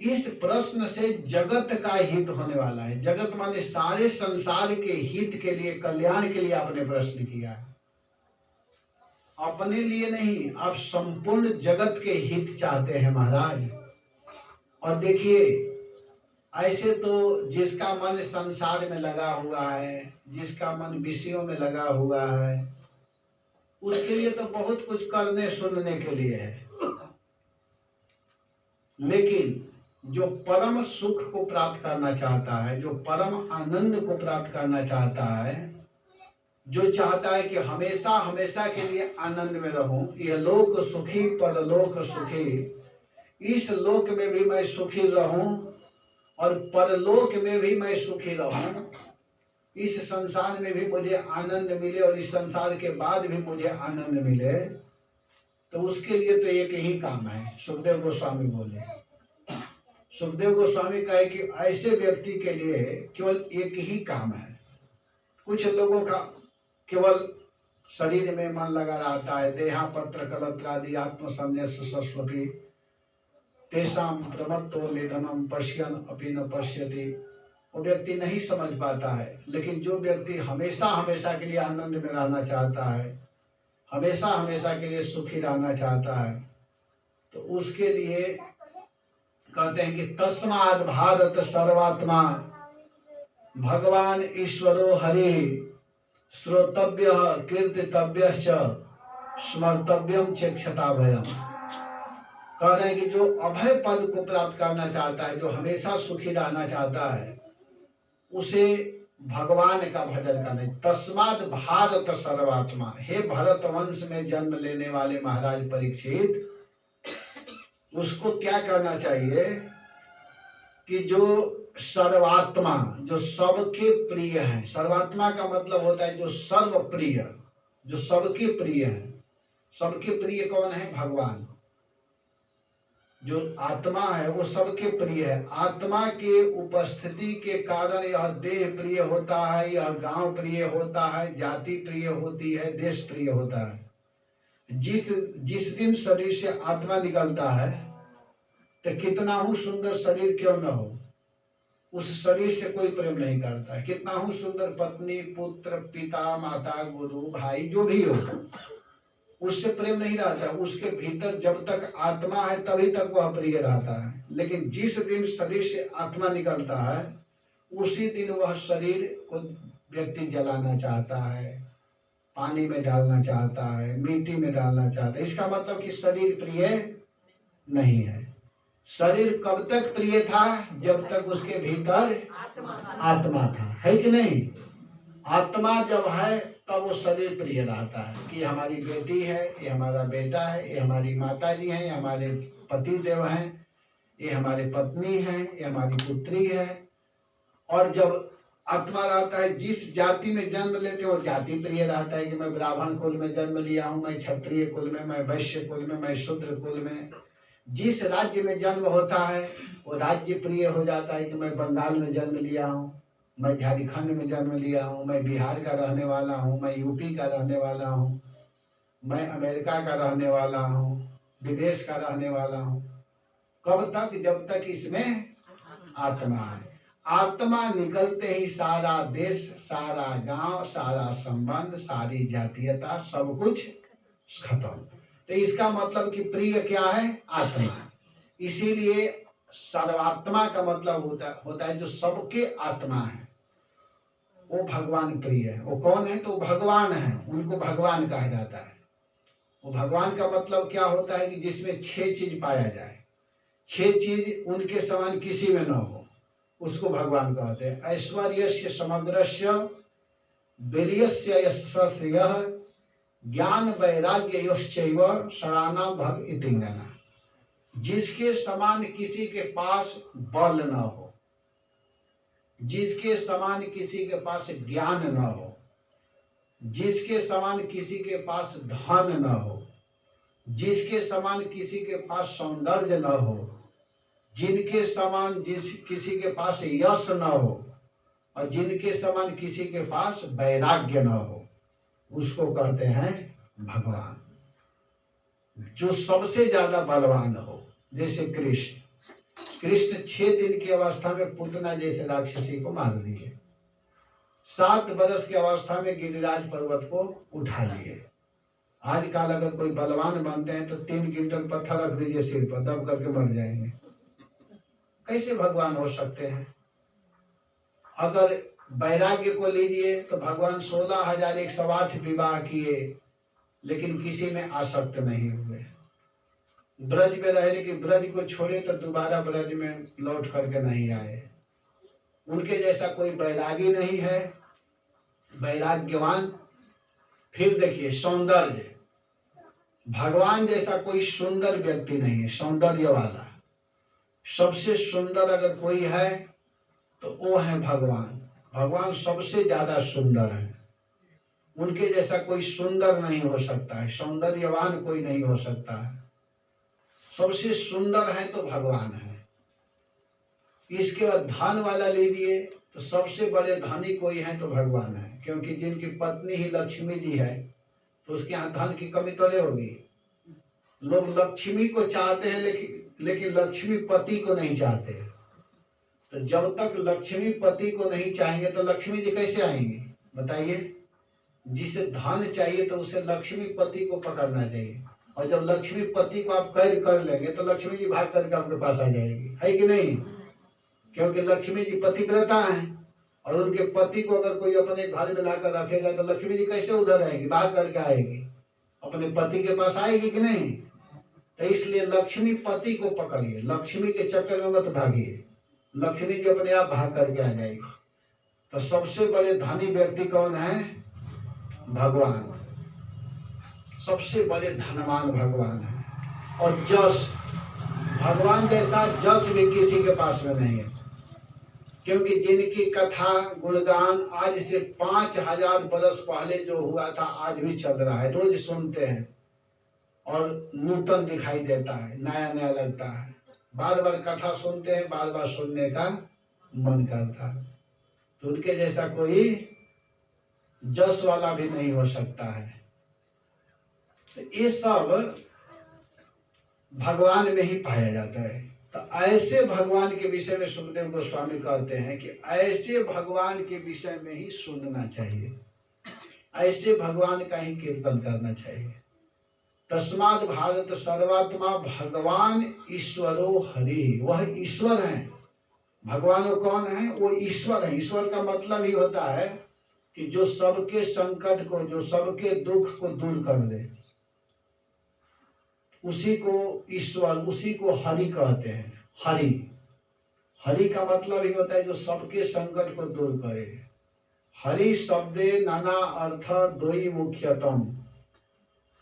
इस प्रश्न से जगत का हित होने वाला है। जगत माने सारे संसार के हित के लिए, कल्याण के लिए आपने प्रश्न किया है। अपने लिए नहीं, आप संपूर्ण जगत के हित चाहते हैं महाराज। और देखिए, ऐसे तो जिसका मन संसार में लगा हुआ है, जिसका मन विषयों में लगा हुआ है, उसके लिए तो बहुत कुछ करने सुनने के लिए है। लेकिन जो परम सुख को प्राप्त करना चाहता है, जो परम आनंद को प्राप्त करना चाहता है, जो चाहता है कि हमेशा हमेशा के लिए आनंद में रहूं, यह लोक सुखी परलोक सुखी, इस लोक में भी मैं सुखी रहूं और परलोक में भी मैं सुखी रहूं, इस संसार में भी मुझे आनंद मिले और इस संसार के बाद भी मुझे आनंद मिले, तो उसके लिए तो एक ही काम है। सुखदेव गोस्वामी बोले, सुखदेव गोस्वामी कहे कि ऐसे व्यक्ति के लिए केवल एक ही काम है। कुछ लोगों का केवल शरीर में मन लगा रहता है, देहा पत्र कलत्रादि आत्मसंन्यास सस्वपी तेषाम प्रमत्तो निधनम पश्यन अपि न पश्यति, वो व्यक्ति नहीं समझ पाता है। लेकिन जो व्यक्ति हमेशा हमेशा के लिए आनंद में रहना चाहता है, हमेशा हमेशा के लिए सुखी रहना चाहता है, तो उसके लिए कहते हैं कि तस्माद् भारत सर्वात्मा भगवान ईश्वरो हरि श्रोतव्य कीर्तितव्य स्मर्तव्यम चेक्षता भयम। कह रहे हैं कि जो अभय पद को प्राप्त करना चाहता है, जो हमेशा सुखी रहना चाहता है, उसे भगवान का भजन करना। तस्माद् भारत सर्वात्मा, हे भरत वंश में जन्म लेने वाले महाराज परीक्षित, उसको क्या करना चाहिए कि जो सर्वात्मा, जो सबके प्रिय है, सर्वात्मा का मतलब होता है जो सर्व प्रिय, जो सबके प्रिय है। सबके प्रिय कौन है? भगवान। जो आत्मा है वो सबके प्रिय है। आत्मा के उपस्थिति के कारण यह देह प्रिय होता है, यह गांव प्रिय होता है, जाति प्रिय होती है, देश प्रिय होता है। जिस दिन शरीर से आत्मा निकलता है तो कितना ही सुंदर शरीर क्यों न हो, उस शरीर से कोई प्रेम नहीं करता है। कितना ही सुंदर पत्नी, पुत्र, पिता, माता, गुरु, भाई जो भी हो, उससे प्रेम नहीं रहता। उसके भीतर जब तक आत्मा है तभी तक वह प्रिय रहता है। लेकिन जिस दिन शरीर से आत्मा निकलता है, उसी दिन वह शरीर को व्यक्ति जलाना चाहता है, पानी में डालना चाहता है, मिट्टी में डालना चाहता है। इसका मतलब कि शरीर प्रिय नहीं है। शरीर कब तक प्रिय था? जब तक उसके भीतर आत्मा था, है कि नहीं? आत्मा जब है तब वो शरीर प्रिय रहता है कि हमारी बेटी है, ये हमारा बेटा है, ये हमारी माता जी हैं, ये हमारे पति देव हैं, ये हमारी पत्नी है, ये हमारी पुत्री है। और जब आत्मा रहता है, जिस जाति में जन्म लेते वो जाति प्रिय रहता है कि मैं ब्राह्मण कुल में जन्म लिया हूँ, मैं क्षत्रिय कुल में, मैं वैश्य कुल में, मैं शूद्र कुल में। जिस राज्य में जन्म होता है वो राज्य प्रिय हो जाता है कि मैं बंगाल में जन्म लिया हूँ, मैं झारखंड में जन्म लिया हूँ, मैं बिहार का रहने वाला हूँ, मैं यूपी का रहने वाला हूँ, मैं अमेरिका का रहने वाला हूँ, विदेश का रहने वाला हूँ। कब तक? जब तक इसमें आत्मा है। आत्मा निकलते ही सारा देश, सारा गांव, सारा संबंध, सारी जातीयता, सब कुछ खत्म। तो इसका मतलब कि प्रिय क्या है? आत्मा। इसीलिए सर्वात्मा का मतलब होता है जो सबके आत्मा है, वो भगवान प्रिय है। वो कौन है? तो भगवान है, उनको भगवान कहा जाता है। वो भगवान का मतलब क्या होता है कि जिसमें 6 चीज पाया जाए, 6 चीज उनके समान किसी में न हो, उसको भगवान कहते हैं। ऐश्वर्यस्य समग्रस्य वीर्यस्य यशस्यः ज्ञान वैराग्य योश्चैव शराणां भग इतिंगना। जिसके समान किसी के पास बल न हो, जिसके समान किसी के पास ज्ञान न हो, जिसके समान किसी के पास धन न हो, जिसके समान किसी के पास सौंदर्य न हो, जिनके समान किसी के पास यश न हो, और जिनके समान किसी के पास वैराग्य न हो, उसको कहते हैं भगवान। जो सबसे ज्यादा बलवान हो, जैसे कृष्ण 6 दिन की अवस्था में पुतना जैसे राक्षसी को मार दिए, 7 वर्ष की अवस्था में गिरिराज पर्वत को उठा लिए। आजकल अगर कोई बलवान बनते हैं तो 3 क्विंटल पत्थर रख दीजिए सिर पर, दब करके मर जाएंगे। कैसे भगवान हो सकते हैं? अगर वैराग्य को लीजिए तो भगवान 16,108 विवाह किए, लेकिन किसी में आसक्त नहीं हुए। ब्रज में रहे लेकिन ब्रज को छोड़े तो दोबारा ब्रज में लौट करके नहीं आए। उनके जैसा कोई वैरागी नहीं है, वैराग्यवान। फिर देखिए सौंदर्य, भगवान जैसा कोई सुंदर व्यक्ति नहीं है, सौंदर्य वाला। सबसे सुंदर अगर कोई है तो वो है भगवान। भगवान सबसे ज्यादा सुंदर है, उनके जैसा कोई सुंदर नहीं हो सकता है, सौंदर्यवान कोई नहीं हो सकता है। सबसे सुंदर है तो भगवान है। इसके बाद धन वाला लीजिए तो सबसे बड़े धनी कोई है तो भगवान है, क्योंकि जिनकी पत्नी ही लक्ष्मी जी है तो उसके यहाँ धन की कमी तो नहीं होगी। लोग लक्ष्मी को चाहते हैं लेकिन लक्ष्मी पति को नहीं चाहते। तो जब तक लक्ष्मी पति को नहीं चाहेंगे तो लक्ष्मी जी कैसे आएंगी बताइए। जिसे धन चाहिए तो उसे लक्ष्मी पति को पकड़ना चाहिए, और जब लक्ष्मी पति को आप कैद कर लेंगे तो लक्ष्मी जी भाग करके आपके पास आ जाएगी, है कि नहीं। क्योंकि लक्ष्मी जी पतिव्रता है, और उनके पति को अगर कोई अपने घर में लाकर रखेगा तो लक्ष्मी जी कैसे उधर आएगी, भाग करके आएगी, अपने पति के पास आएगी कि नहीं। तो इसलिए लक्ष्मी पति को पकड़िए, लक्ष्मी के चक्कर में मत भागिए, लक्ष्मी जी अपने आप भाग करके आ जाएगी। तो सबसे बड़े धनी व्यक्ति कौन है, भगवान। सबसे बड़े धनवान भगवान है। और जस, भगवान जैसा जस भी किसी के पास में नहीं है, क्योंकि जिनकी कथा गुणगान आज से 5000 बरस पहले जो हुआ था आज भी चल रहा है, रोज सुनते हैं और नूतन दिखाई देता है, नया नया लगता है। बार बार कथा सुनते हैं, बार बार सुनने का मन करता है। तो उनके जैसा कोई जस वाला भी नहीं हो सकता है। तो ये सब भगवान में ही पाया जाता है। तो ऐसे भगवान के विषय में सुखदेव गोस्वामी कहते हैं कि ऐसे भगवान के विषय में ही सुनना चाहिए, ऐसे भगवान का ही कीर्तन करना चाहिए। तस्मात् भारत सर्वात्मा भगवान ईश्वरो हरि, वह ईश्वर है। भगवान वो कौन है, वो ईश्वर है। ईश्वर का मतलब ही होता है कि जो सबके संकट को, जो सबके दुख को दूर कर दे, उसी को ईश्वर, उसी को हरि कहते हैं। हरि, हरि का मतलब ही होता है जो सबके संकट को दूर करे। हरि शब्दे नाना अर्थ द्वयी मुख्यतम।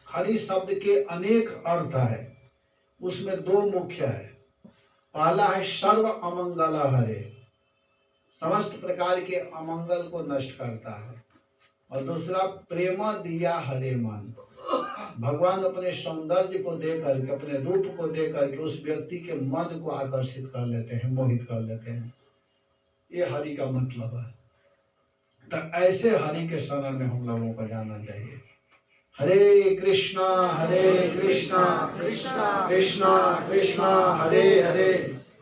हरि शब्द के अनेक अर्थ है, उसमें दो मुख्य है। पहला है सर्व अमंगल हरे, समस्त प्रकार के अमंगल को नष्ट करता है। और दूसरा प्रेम दिया हरे मन, भगवान अपने सौंदर्य को दे करके, अपने रूप को दे करके उस व्यक्ति के मन को आकर्षित कर लेते हैं, मोहित कर लेते हैं। ये हरि का मतलब है। तो ऐसे हरि के शरण में हम लोगों को जाना चाहिए। हरे कृष्णा कृष्णा कृष्णा कृष्णा हरे हरे,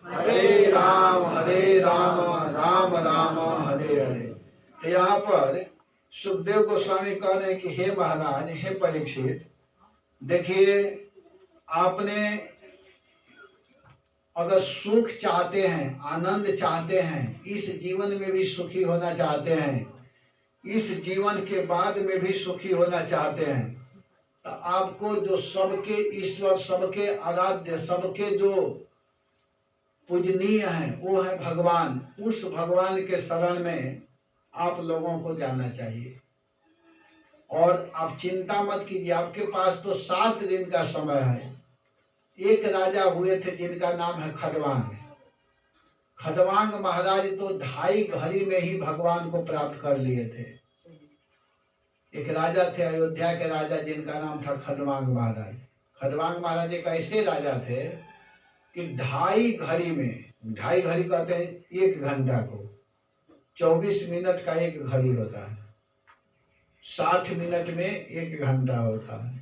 हरे राम राम राम हरे हरे। तो यहाँ पर सुखदेव गोस्वामी कह रहे हैं कि हे महाराज, हे परीक्षित, देखिए आपने अगर सुख चाहते हैं, आनंद चाहते हैं, इस जीवन में भी सुखी होना चाहते हैं, इस जीवन के बाद में भी सुखी होना चाहते हैं, तो आपको जो सबके ईश्वर, सबके आराध्य, सबके जो पूजनीय हैं वो है भगवान। उस भगवान के शरण में आप लोगों को जाना चाहिए। और आप चिंता मत कीजिए, आपके पास तो 7 दिन का समय है। एक राजा हुए थे जिनका नाम है खडवांग। खडवांग महाराज तो 2.5 घड़ी में ही भगवान को प्राप्त कर लिए थे। एक राजा थे अयोध्या के राजा जिनका नाम था खडवांग महाराज। खडवांग महाराज एक ऐसे राजा थे कि 2.5 घड़ी में, 2.5 घड़ी कहते हैं 1 घंटा को, 24 मिनट का 1 घड़ी होता है, 60 मिनट में 1 घंटा होता है।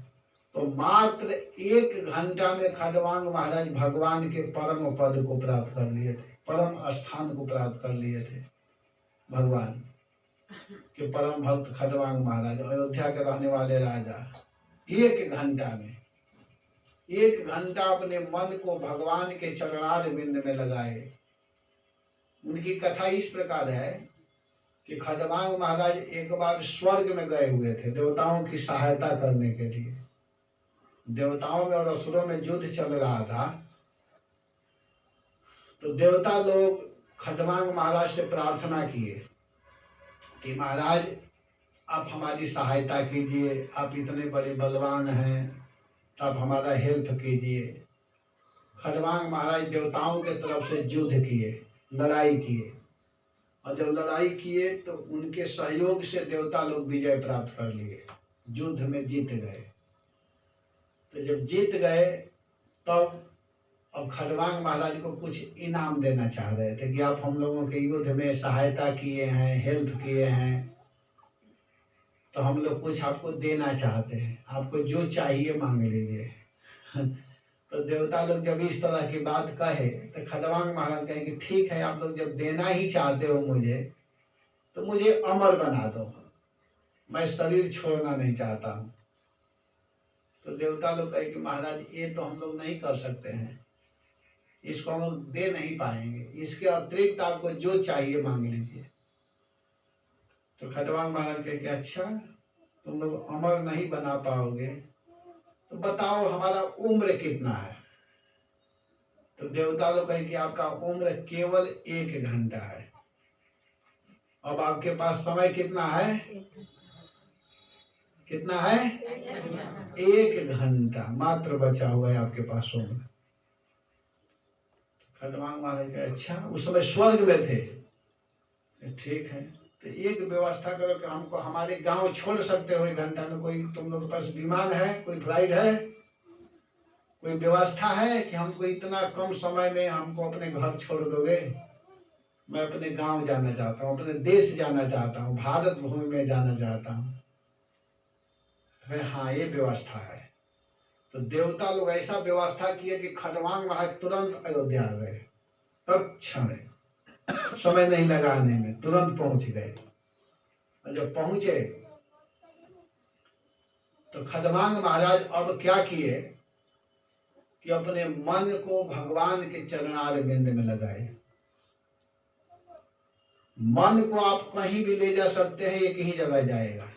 तो मात्र 1 घंटा में खडवांग महाराज भगवान के परम पद को प्राप्त कर लिए थे, परम स्थान को प्राप्त कर लिए थे। भगवान के परम भक्त खडवांग महाराज, अयोध्या के रहने वाले राजा, 1 घंटा में, 1 घंटा अपने मन को भगवान के चरणार बिंद में लगाए। उनकी कथा इस प्रकार है कि खडवांग महाराज एक बार स्वर्ग में गए हुए थे देवताओं की सहायता करने के लिए। देवताओं में और असुरों में युद्ध चल रहा था, तो देवता लोग खडवांग महाराज से प्रार्थना किए कि महाराज आप हमारी सहायता कीजिए, आप इतने बड़े बलवान हैं, तो आप हमारा हेल्प कीजिए। खडवांग महाराज देवताओं के तरफ से युद्ध किए, लड़ाई किए, और जब लड़ाई किए तो उनके सहयोग से देवता लोग विजय प्राप्त कर लिए, युद्ध में जीत गए। तो जब जीत गए तब अब खडवांग महाराज को कुछ इनाम देना चाह रहे थे कि आप हम लोगों के युद्ध में सहायता किए हैं, हेल्प किए हैं, तो हम लोग कुछ आपको देना चाहते हैं, आपको जो चाहिए मांग लीजिए। तो देवता लोग जब इस तरह की बात कहे तो खडवांग महाराज कहे कि ठीक है, आप लोग जब देना ही चाहते हो मुझे, तो मुझे अमर बना दो, मैं शरीर छोड़ना नहीं चाहता हूँ। तो देवता लोग कहे कि महाराज ये तो हम लोग नहीं कर सकते हैं, इसको हम लोग दे नहीं पाएंगे, इसके अतिरिक्त आपको जो चाहिए मांग लीजिए। तो खडवांग महाराज कहे कि अच्छा, तुम लोग अमर नहीं बना पाओगे, तो बताओ हमारा उम्र कितना है। तो देवता लोग कहे कि आपका उम्र केवल 1 घंटा है। अब आपके पास समय कितना है? कितना है? 1 घंटा मात्र बचा हुआ है आपके पास उम्र। खडवांग महाराज कहे अच्छा, उस समय स्वर्ग में थे, ठीक है, तो एक व्यवस्था करो कि हमको हमारे गांव छोड़ सकते हो 1 घंटा में। कोई तुम लोग के पास विमान है, कोई फ्लाइट है, कोई व्यवस्था है कि हमको इतना कम समय में हमको अपने घर छोड़ दोगे? मैं अपने गांव जाना चाहता हूँ, अपने देश जाना चाहता हूँ, भारत भूमि में जाना चाहता हूँ। हाँ, ये व्यवस्था है। तो देवता लोग ऐसा व्यवस्था किए कि खडवांग महाराज तुरंत अयोध्या आ गए, तत्क्षण, समय नहीं लगाने में तुरंत पहुंच गए। और जब पहुंचे तो खडवांग महाराज अब क्या किए कि अपने मन को भगवान के चरणार बिंद में लगाए। मन को आप कहीं भी ले जा सकते हैं, एक ही जगह जाएगा,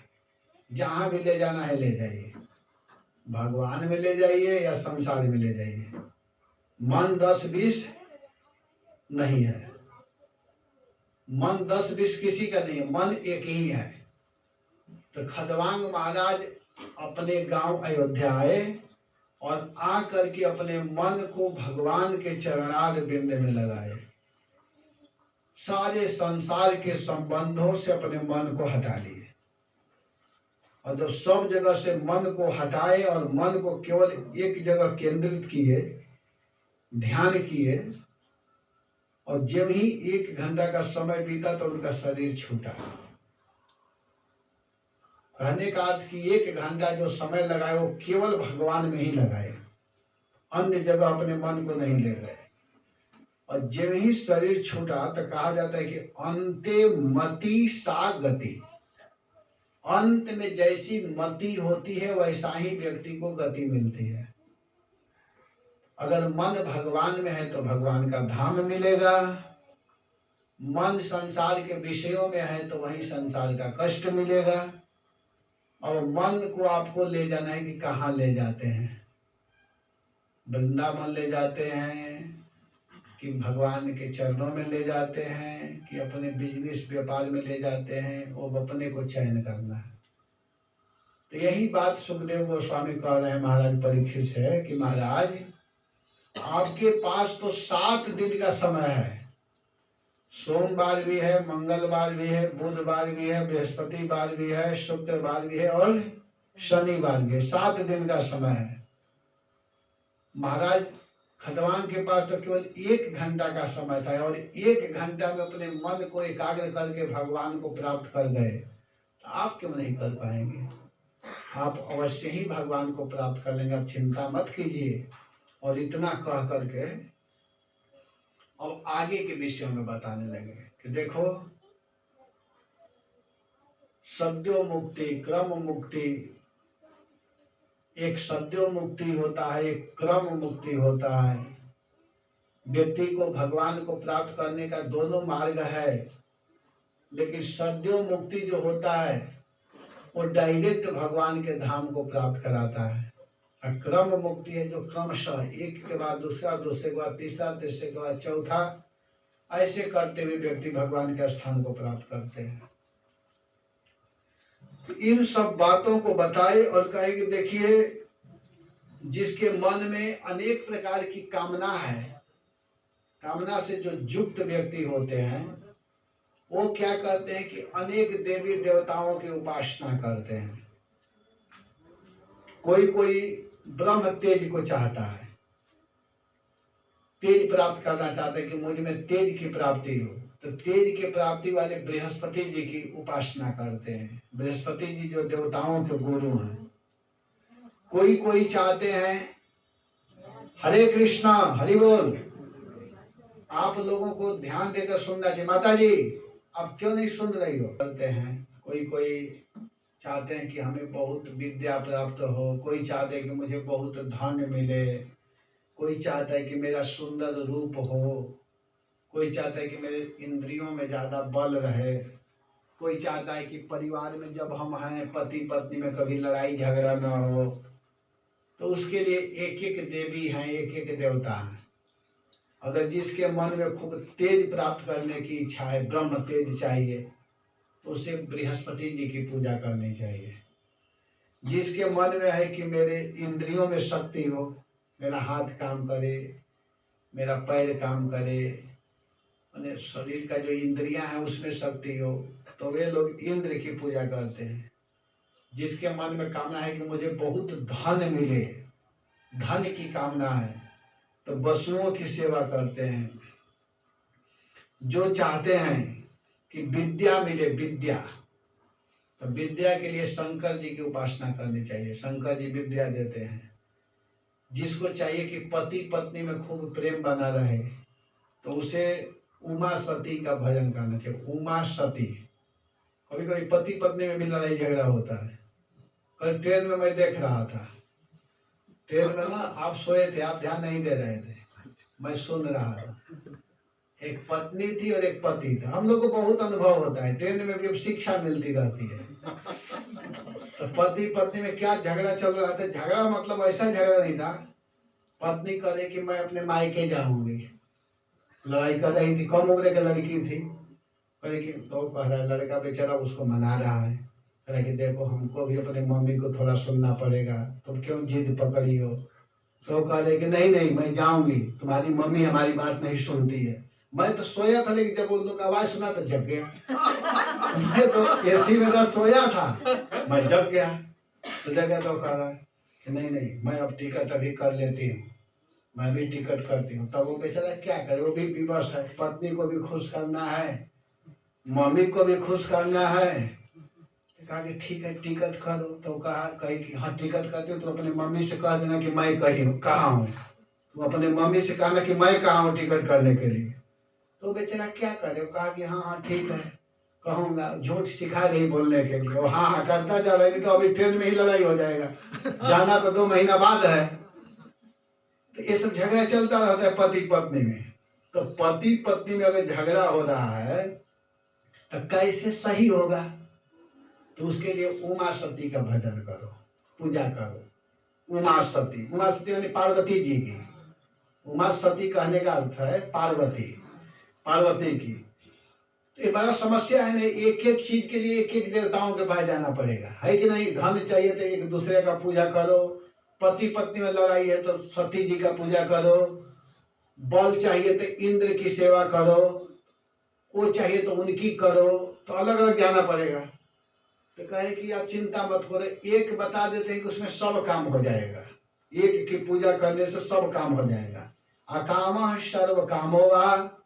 जहां भी ले जाना है ले जाइए, भगवान में ले जाइए या संसार में ले जाइए। मन 10-20 नहीं है, मन 10-20 किसी का नहीं है, मन एक ही है। तो खडवांग महाराज अपने गांव अयोध्या आए और आ करके अपने मन को भगवान के चरणार बिंद में लगाए। सारे संसार के संबंधों से अपने मन को हटा लिए, और जब सब जगह से मन को हटाए और मन को केवल एक जगह केंद्रित किए, ध्यान किए, और जब ही 1 घंटा का समय बीता तो उनका शरीर छूटा। कहने का अर्थ कि 1 घंटा जो समय लगाए वो केवल भगवान में ही लगाए, अन्य जगह अपने मन को नहीं ले गए। और जब ही शरीर छूटा तो कहा जाता है कि अंते मति सा गति, अंत में जैसी मति होती है वैसा ही व्यक्ति को गति मिलती है। अगर मन भगवान में है तो भगवान का धाम मिलेगा, मन संसार के विषयों में है तो वही संसार का कष्ट मिलेगा। और मन को आपको ले जाना है कि कहाँ ले जाते हैं, वृंदावन ले जाते हैं कि भगवान के चरणों में ले जाते हैं कि अपने बिजनेस व्यापार में ले जाते हैं, वो अपने को चयन करना है। तो यही बात सुखदेव गोस्वामी कह रहे हैं महाराज परीक्षित से कि महाराज आपके पास तो 7 दिन का समय है, सोमवार भी है, मंगलवार भी है, बुधवार भी है, बृहस्पतिवार भी है, शुक्रवार भी है और शनिवार भी है। 7 दिन का समय है। महाराज खडवांग के पास तो केवल 1 घंटा का समय था, और 1 घंटा में अपने मन को एकाग्र करके भगवान को प्राप्त कर गए। तो आप क्यों नहीं कर पाएंगे? आप अवश्य ही भगवान को प्राप्त कर लेंगे, आप चिंता मत कीजिए। और इतना कह करके अब आगे के विषयों में बताने लगे कि देखो, सद्यो मुक्ति, क्रम मुक्ति, एक सद्यो मुक्ति होता है, एक क्रम मुक्ति होता है। व्यक्ति को भगवान को प्राप्त करने का दोनों मार्ग है, लेकिन सद्यो मुक्ति जो होता है वो डायरेक्ट भगवान के धाम को प्राप्त कराता है। और क्रम मुक्ति है जो क्रमशः एक के बाद दूसरा, दूसरे के बाद तीसरा, तीसरे के बाद चौथा, ऐसे करते हुए व्यक्ति भगवान के स्थान को प्राप्त करते हैं। तो इन सब बातों को बताए और कहे कि देखिए, जिसके मन में अनेक प्रकार की कामना है, कामना से जो युक्त व्यक्ति होते हैं, वो क्या करते हैं कि अनेक देवी देवताओं की उपासना करते हैं। कोई कोई ब्रह्म तेज को चाहता है, तेज प्राप्त करना चाहता है कि मुझ में तेज की प्राप्ति हो, तो तेज की प्राप्ति वाले बृहस्पति जी की उपासना करते हैं। बृहस्पति जी जो देवताओं के गुरु हैं। कोई कोई चाहते हैं, हरे कृष्णा, हरि बोल, आप लोगों को ध्यान देकर सुनना चाहिए। माता जी आप क्यों नहीं सुन रही हो? करते हैं। कोई कोई चाहते हैं कि हमें बहुत विद्या प्राप्त हो, कोई चाहते हैं कि मुझे बहुत धन मिले, कोई चाहता है कि मेरा सुंदर रूप हो, कोई चाहता है कि मेरे इंद्रियों में ज़्यादा बल रहे, कोई चाहता है कि परिवार में जब हम हैं पति पत्नी में कभी लड़ाई झगड़ा ना हो। तो उसके लिए एक एक देवी हैं, एक एक देवता हैं। अगर जिसके मन में खूब तेज प्राप्त करने की इच्छा है, ब्रह्म तेज चाहिए, तो उसे बृहस्पति जी की पूजा करनी चाहिए। जिसके मन में है कि मेरे इंद्रियों में शक्ति हो, मेरा हाथ काम करे, मेरा पैर काम करे, मैंने शरीर का जो इंद्रियां हैं उसमें शक्ति हो, तो वे लोग इंद्र की पूजा करते हैं। जिसके मन में कामना है कि मुझे बहुत धन मिले, धन की कामना है, तो वसुओं की सेवा करते हैं। जो चाहते हैं कि विद्या मिले, विद्या, तो विद्या के लिए शंकर जी की उपासना करनी चाहिए। शंकर जी विद्या देते हैं। जिसको चाहिए कि पति पत्नी में खूब प्रेम बना रहे, तो उसे उमा सती का भजन करना चाहिए। उमा सती, कभी कभी पति पत्नी में भी लड़ाई झगड़ा होता है। कल ट्रेन में मैं देख रहा था, ट्रेन में ना आप सोए थे, आप ध्यान नहीं दे रहे थे, मैं सुन रहा था। एक पत्नी थी और एक पति था। हम लोग को बहुत अनुभव होता है, ट्रेन में भी शिक्षा मिलती रहती है। तो पति पत्नी में क्या झगड़ा चल रहा था, झगड़ा मतलब ऐसा झगड़ा नहीं था। पत्नी करे कि मैं अपने मायके जाऊंगी, लड़ाई कर रही थी, कम उम्र की लड़की थी, करे कि तो कह रहा है, लड़का बेचारा उसको मना रहा है, कह रहा कि देखो हमको भी अपने मम्मी को थोड़ा सुनना पड़ेगा, तुम क्यों जिद पकड़ी हो। तो कह रहे कि नहीं नहीं मैं जाऊंगी, तुम्हारी मम्मी हमारी बात नहीं सुनती है। मैं तो सोया था, लेकिन जब उन लोग आवाज सुना तो जग गया। मैं तो एसी में तो सोया था, मैं जग गया। तो जगह तो कह रहा है कि नहीं नहीं मैं अब टिकट अभी कर लेती हूँ, मैं भी टिकट करती हूँ। तब वो बेचारा क्या करे, वो भी विवश है, पत्नी को भी खुश करना है, मम्मी को भी खुश करना है। कहा कि ठीक है टिकट करो। तो कही कि हाँ टिकट करते हो, तो अपने मम्मी से कह देना कि मैं कहाँ हूँ। तो अपने मम्मी से कहना कि मैं कहाँ हूँ टिकट करने के लिए। तो बेचारा क्या करे, कहा कि हाँ हाँ ठीक है कहूँगा। झूठ सिखा रही बोलने के लिए, हाँ हाँ करता जा रहा है, तो अभी ट्रेन में ही लड़ाई हो जाएगा, जाना तो 2 महीना बाद है। तो ये सब झगड़ा चलता रहता है पति पत्नी में। तो पति पत्नी में अगर झगड़ा हो रहा है तो कैसे सही होगा। तो उसके लिए उमा सती का भजन करो, पूजा करो। उमा सती, उमा सती यानी पार्वती जी की। उमा सती कहने का अर्थ है पार्वती, पार्वती की। तो ये बड़ा समस्या है ना, एक एक चीज के लिए एक एक देवताओं के पास जाना पड़ेगा, है कि नहीं। धन चाहिए तो एक दूसरे का पूजा करो, पति पत्नी में लड़ाई है तो सती जी का पूजा करो, बल चाहिए तो इंद्र की सेवा करो, वो चाहिए तो उनकी करो। तो अलग अलग जाना पड़ेगा। तो कहे कि आप चिंता मत करो, एक बता देते हैं कि उसमें सब काम हो जाएगा। एक की पूजा करने से सब काम हो जाएगा। अकामः सर्व कामो वा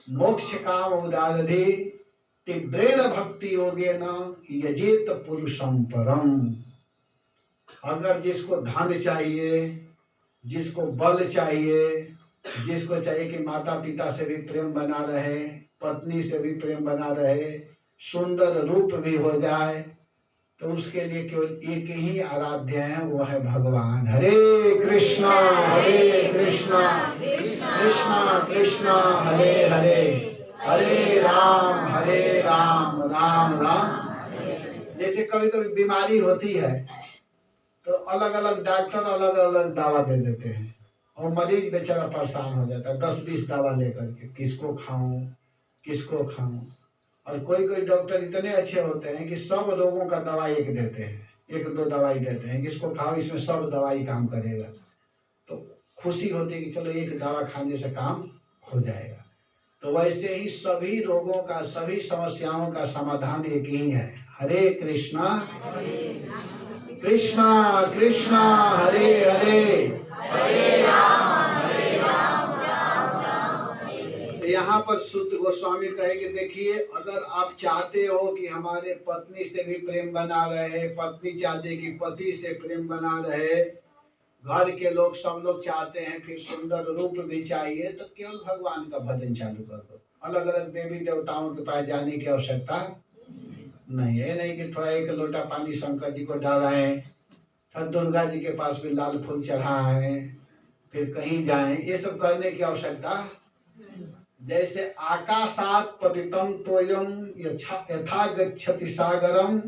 मोक्ष काम उदारधि तीव्रेण भक्ति योगेन यजेत पुरुषं परम। अगर जिसको धन चाहिए, जिसको बल चाहिए, जिसको चाहिए कि माता पिता से भी प्रेम बना रहे, पत्नी से भी प्रेम बना रहे, सुंदर रूप भी हो जाए, तो उसके लिए केवल एक ही आराध्य है, वो है भगवान। हरे कृष्णा कृष्णा कृष्णा हरे हरे, हरे राम राम राम। जैसे कभी कभी बीमारी होती है तो अलग अलग डॉक्टर अलग अलग दवा दे देते हैं और मरीज बेचारा परेशान हो जाता है 10-20 दवा लेकर के, किसको खाऊं किसको खाऊं। और कोई कोई डॉक्टर इतने अच्छे होते हैं कि सब रोगों का दवाई एक देते हैं, 1-2 दवाई देते हैं कि इसको खाओ, इसमें सब दवाई काम करेगा। तो खुशी होती है कि चलो एक दवा खाने से काम हो जाएगा। तो वैसे ही सभी रोगों का, सभी समस्याओं का समाधान एक ही है, हरे कृष्णा कृष्णा कृष्णा हरे हरे, यहाँ पर सुत गोस्वामी कहे कि देखिए, अगर आप चाहते हो कि हमारे पत्नी से भी प्रेम बना रहे, पत्नी चाहते कि पति से प्रेम बना रहे, घर के लोग सब लोग चाहते हैं, फिर सुंदर रूप भी चाहिए, तो केवल भगवान का भजन चालू कर दो। अलग अलग देवी देवताओं के पास जाने की आवश्यकता नहीं है। नहीं कि थोड़ा एक लोटा पानी शंकर जी को डालाएं, फिर दुर्गा जी के पास भी लाल फूल चढ़ाएं, फिर कहीं जाएं, ये सब करने की आवश्यकता। जैसे आकाशात पतितम तोयम यथा गच्छति सागरम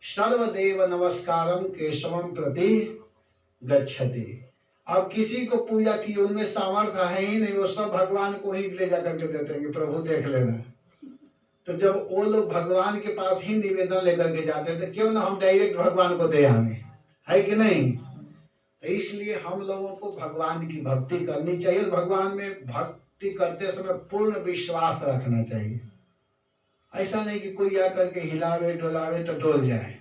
सर्वदेव नमस्कारम केशवम प्रति गच्छति। अब किसी को पूजा की उनमें सामर्थ्य है ही नहीं, वो सब भगवान को ही ले जाकर के देते हैं कि प्रभु देख लेना। तो जब वो लोग भगवान के पास ही निवेदन लेकर के जाते हैं, तो क्यों ना हम डायरेक्ट भगवान को दे आए, है कि नहीं। तो इसलिए हम लोगों को भगवान की भक्ति करनी चाहिए। भगवान में भक्ति करते समय पूर्ण विश्वास रखना चाहिए। ऐसा नहीं कि कोई आकर के हिलावे डोलावे तो डोल जाए,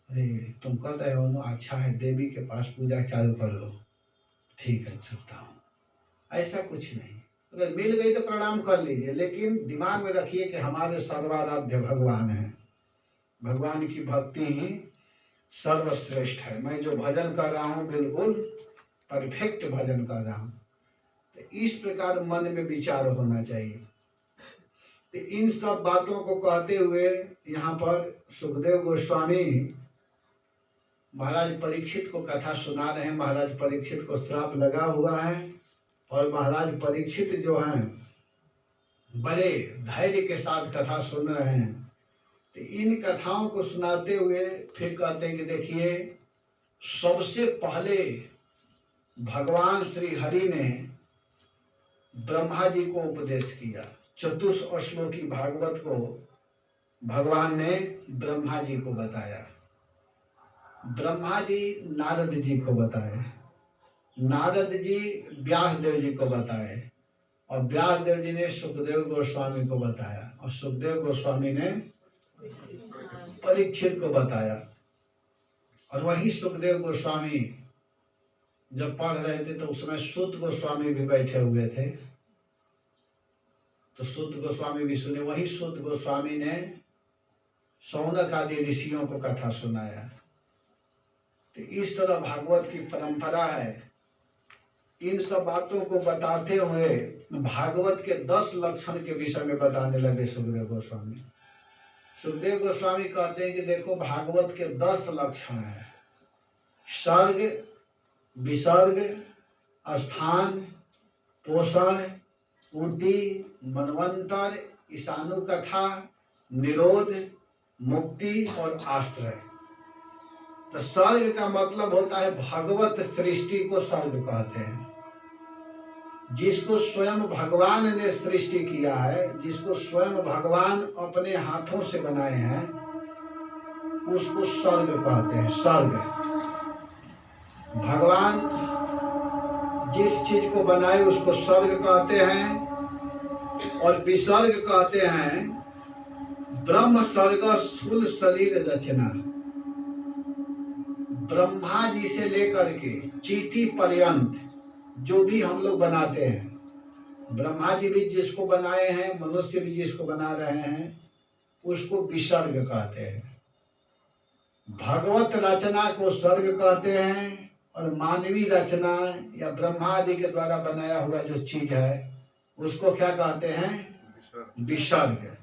अरे तुम कर रहे हो ना, अच्छा है, देवी के पास पूजा चालू कर लो, ठीक है चलता हूँ, ऐसा कुछ नहीं। अगर मिल गई तो प्रणाम कर लीजिए, लेकिन दिमाग में रखिए कि हमारे सर्वाराध्य भगवान है। भगवान की भक्ति ही सर्वश्रेष्ठ है। मैं जो भजन कर रहा हूँ बिल्कुल परफेक्ट भजन कर रहा हूँ। तो इस प्रकार मन में विचार होना चाहिए। तो इन सब बातों को कहते हुए यहाँ पर सुखदेव गोस्वामी महाराज परीक्षित को कथा सुना रहे हैं। महाराज परीक्षित को श्राप लगा हुआ है और महाराज परीक्षित जो हैं बड़े धैर्य के साथ कथा सुन रहे हैं। तो इन कथाओं को सुनाते हुए फिर कहते हैं कि देखिए, सबसे पहले भगवान श्री हरि ने ब्रह्मा जी को उपदेश किया। चतुश्लोकी भागवत को भगवान ने ब्रह्मा जी को बताया, ब्रह्मा जी नारद जी को बताए, नारद जी व्यास देव जी को बताए और व्यास देव जी ने सुखदेव गोस्वामी को बताया और सुखदेव गोस्वामी ने परीक्षित को बताया। और वही सुखदेव गोस्वामी जब पढ़ रहे थे तो उसमें सूत गोस्वामी भी बैठे हुए थे, तो सूत गोस्वामी भी सुने। वही सूत गोस्वामी ने शौनक आदि ऋषियों को कथा सुनाया। तो इस तरह भागवत की परंपरा है। इन सब बातों को बताते हुए भागवत के 10 लक्षण के विषय में बताने लगे सुखदेव गोस्वामी। सुखदेव गोस्वामी कहते हैं कि देखो, भागवत के 10 लक्षण है। सर्ग, विसर्ग, स्थान, पोषण, ऊटी, मनवंतर, ईशानु कथा, निरोध, मुक्ति और आश्रय। तो सर्ग का मतलब होता है भगवत सृष्टि को सर्ग कहते हैं। जिसको स्वयं भगवान ने सृष्टि किया है, जिसको स्वयं भगवान अपने हाथों से बनाए हैं, उसको सर्ग कहते हैं। सर्ग, भगवान जिस चीज को बनाए उसको स्वर्ग कहते हैं। और विसर्ग कहते हैं ब्रह्म स्वर्ग स्थूल शरीर रचना। ब्रह्मा जी से लेकर के चीटी पर्यंत जो भी हम लोग बनाते हैं, ब्रह्मा जी भी जिसको बनाए हैं, मनुष्य भी जिसको बना रहे हैं, उसको विसर्ग कहते हैं। भगवत रचना को स्वर्ग कहते हैं और मानवीय रचना या ब्रह्मा आदि के द्वारा बनाया हुआ जो चीज है उसको क्या कहते हैं? विसर्ग।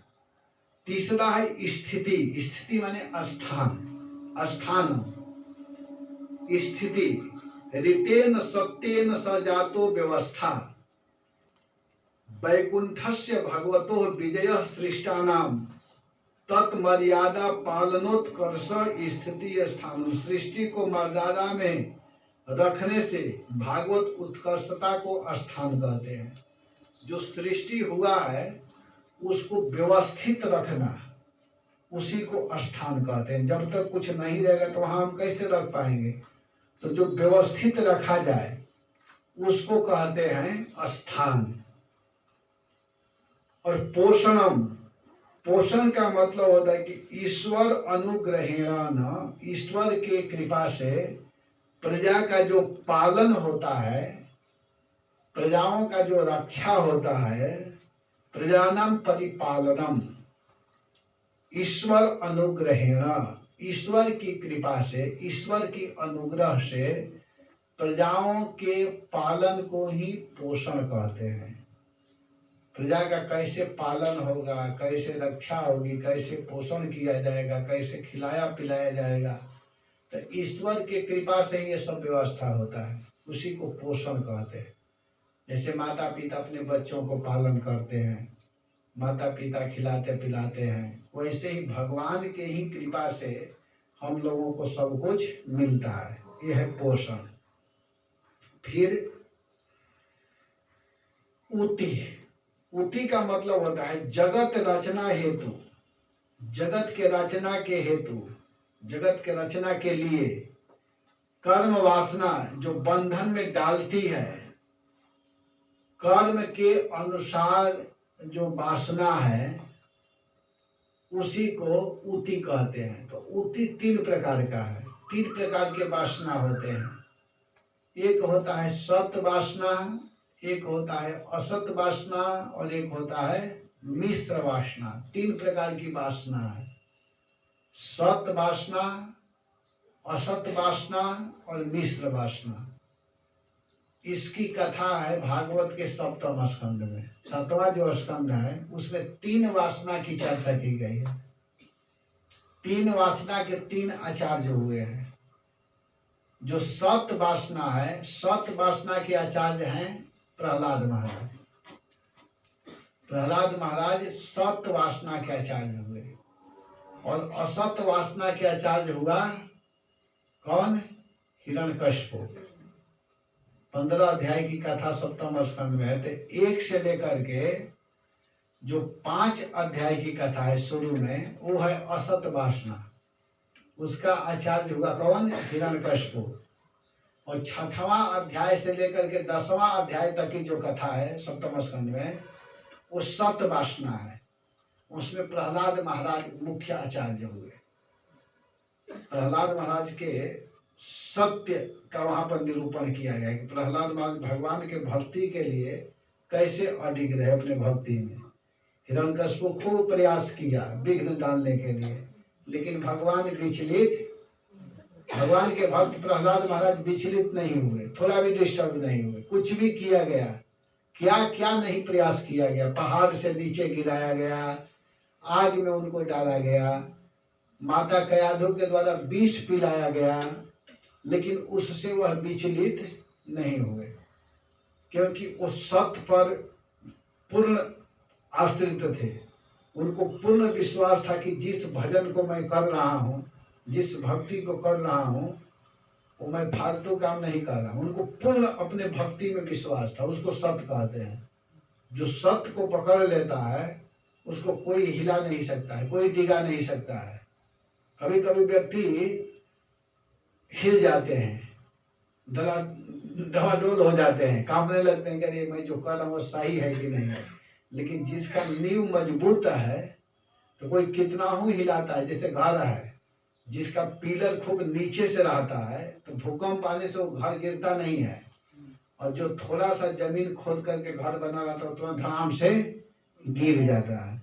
तीसरा है स्थिति। स्थिति माने स्थान, स्थान, स्थिति। ऋतेन सत्येन सजातो व्यवस्था वैकुंठस्य भगवतो विजय सृष्टानाम तत्मर्यादा पालनोत्कर्ष स्थिति स्थान, सृष्टि को मर्यादा में रखने से भागवत उत्कर्षता को स्थान कहते हैं। जो सृष्टि हुआ है उसको व्यवस्थित रखना, उसी को स्थान कहते हैं। जब तक कुछ नहीं रहेगा तो वहां हम कैसे रख पाएंगे? तो जो व्यवस्थित रखा जाए उसको कहते हैं स्थान। और पोषणम, पोषण का मतलब होता है कि ईश्वर अनुग्रहेण, ईश्वर के कृपा से प्रजा का जो पालन होता है, प्रजाओं का जो रक्षा होता है, प्रजानाम परिपालनम, ईश्वर अनुग्रहेण, ईश्वर की कृपा से, ईश्वर की अनुग्रह से प्रजाओं के पालन को ही पोषण कहते हैं। प्रजा का कैसे पालन होगा, कैसे रक्षा होगी, कैसे पोषण किया जाएगा, कैसे खिलाया पिलाया जाएगा, तो ईश्वर के कृपा से ये सब व्यवस्था होता है, उसी को पोषण कहते हैं। जैसे माता पिता अपने बच्चों को पालन करते हैं, माता पिता खिलाते पिलाते हैं, वैसे ही भगवान के ही कृपा से हम लोगों को सब कुछ मिलता है। यह है पोषण। फिर उति, उति का मतलब होता है जगत रचना हेतु, जगत के रचना के हेतु, जगत के रचना के लिए कर्म वासना जो बंधन में डालती है, कर्म के अनुसार जो वासना है उसी को उति कहते हैं। तो उति 3 प्रकार का है, 3 प्रकार के वासना होते हैं। एक होता है सत वासना, एक होता है असत वासना और एक होता है मिश्र वासना। 3 प्रकार की वासना है, सत वासना, असत वासना और मिश्र वासना। इसकी कथा है भागवत के 7वें स्कंद में। 7वां जो स्कंद है उसमें 3 वासना की चर्चा की गई है। 3 वासना के 3 आचार्य हुए हैं। जो सत वासना है, सत वासना के आचार्य हैं प्रहलाद महाराज। प्रहलाद महाराज सत वासना के आचार्य हुए। और असत वासना के आचार्य हुआ कौन? हिरण्यकश्यप। 15 अध्याय की कथा 7वें स्कंद में है। तो 1 से लेकर के जो 5 अध्याय की कथा है शुरू में, वो है असत वासना। उसका आचार्य हुआ कौन? हिरण्यकश्यप। और 6वां अध्याय से लेकर के 10वां अध्याय तक की जो कथा है 7वें स्कंद में, वो सत वासना है। उसमें प्रहलाद महाराज मुख्य आचार्य हुए। प्रहलाद महाराज के सत्य का वहां पर निरूपण किया गया कि प्रहलाद महाराज भगवान के भक्ति के लिए कैसे अडिग रहे अपने भक्ति में। हिरण्यकश्यप खूब प्रयास किया विघ्न डालने के लिए, लेकिन भगवान विचलित, भगवान के भक्त प्रहलाद महाराज विचलित नहीं हुए, थोड़ा भी डिस्टर्ब नहीं हुए। कुछ भी किया गया, क्या क्या नहीं प्रयास किया गया। पहाड़ से नीचे गिराया गया, आग में उनको डाला गया, माता कयाधु के द्वारा विष पिलाया गया, लेकिन उससे वह विचलित नहीं हुए, क्योंकि वो सत्य पर पूर्ण आश्रित थे। उनको पूर्ण विश्वास था कि जिस भजन को मैं कर रहा हूँ, जिस भक्ति को कर रहा हूँ, वो मैं फालतू काम नहीं कर रहा हूँ। उनको पूर्ण अपने भक्ति में विश्वास था। उसको सत्य कहते हैं। जो सत्य को पकड़ लेता है उसको कोई हिला नहीं सकता है, कोई डिगा नहीं सकता है। कभी कभी व्यक्ति हिल जाते हैं, डवाडोल हो जाते हैं, कांपने लगते हैं कि अरे मैं जो कर रहा हूँ वो सही है कि नहीं है। लेकिन जिसका नींव मजबूत है तो कोई कितना ही हिलाता है। जैसे घर है, जिसका पिलर खूब नीचे से रहता है तो भूकंप आने से वो घर गिरता नहीं है, और जो थोड़ा सा जमीन खोद करके घर बना रहता है तुरंत धड़ाम से गिर जाता है।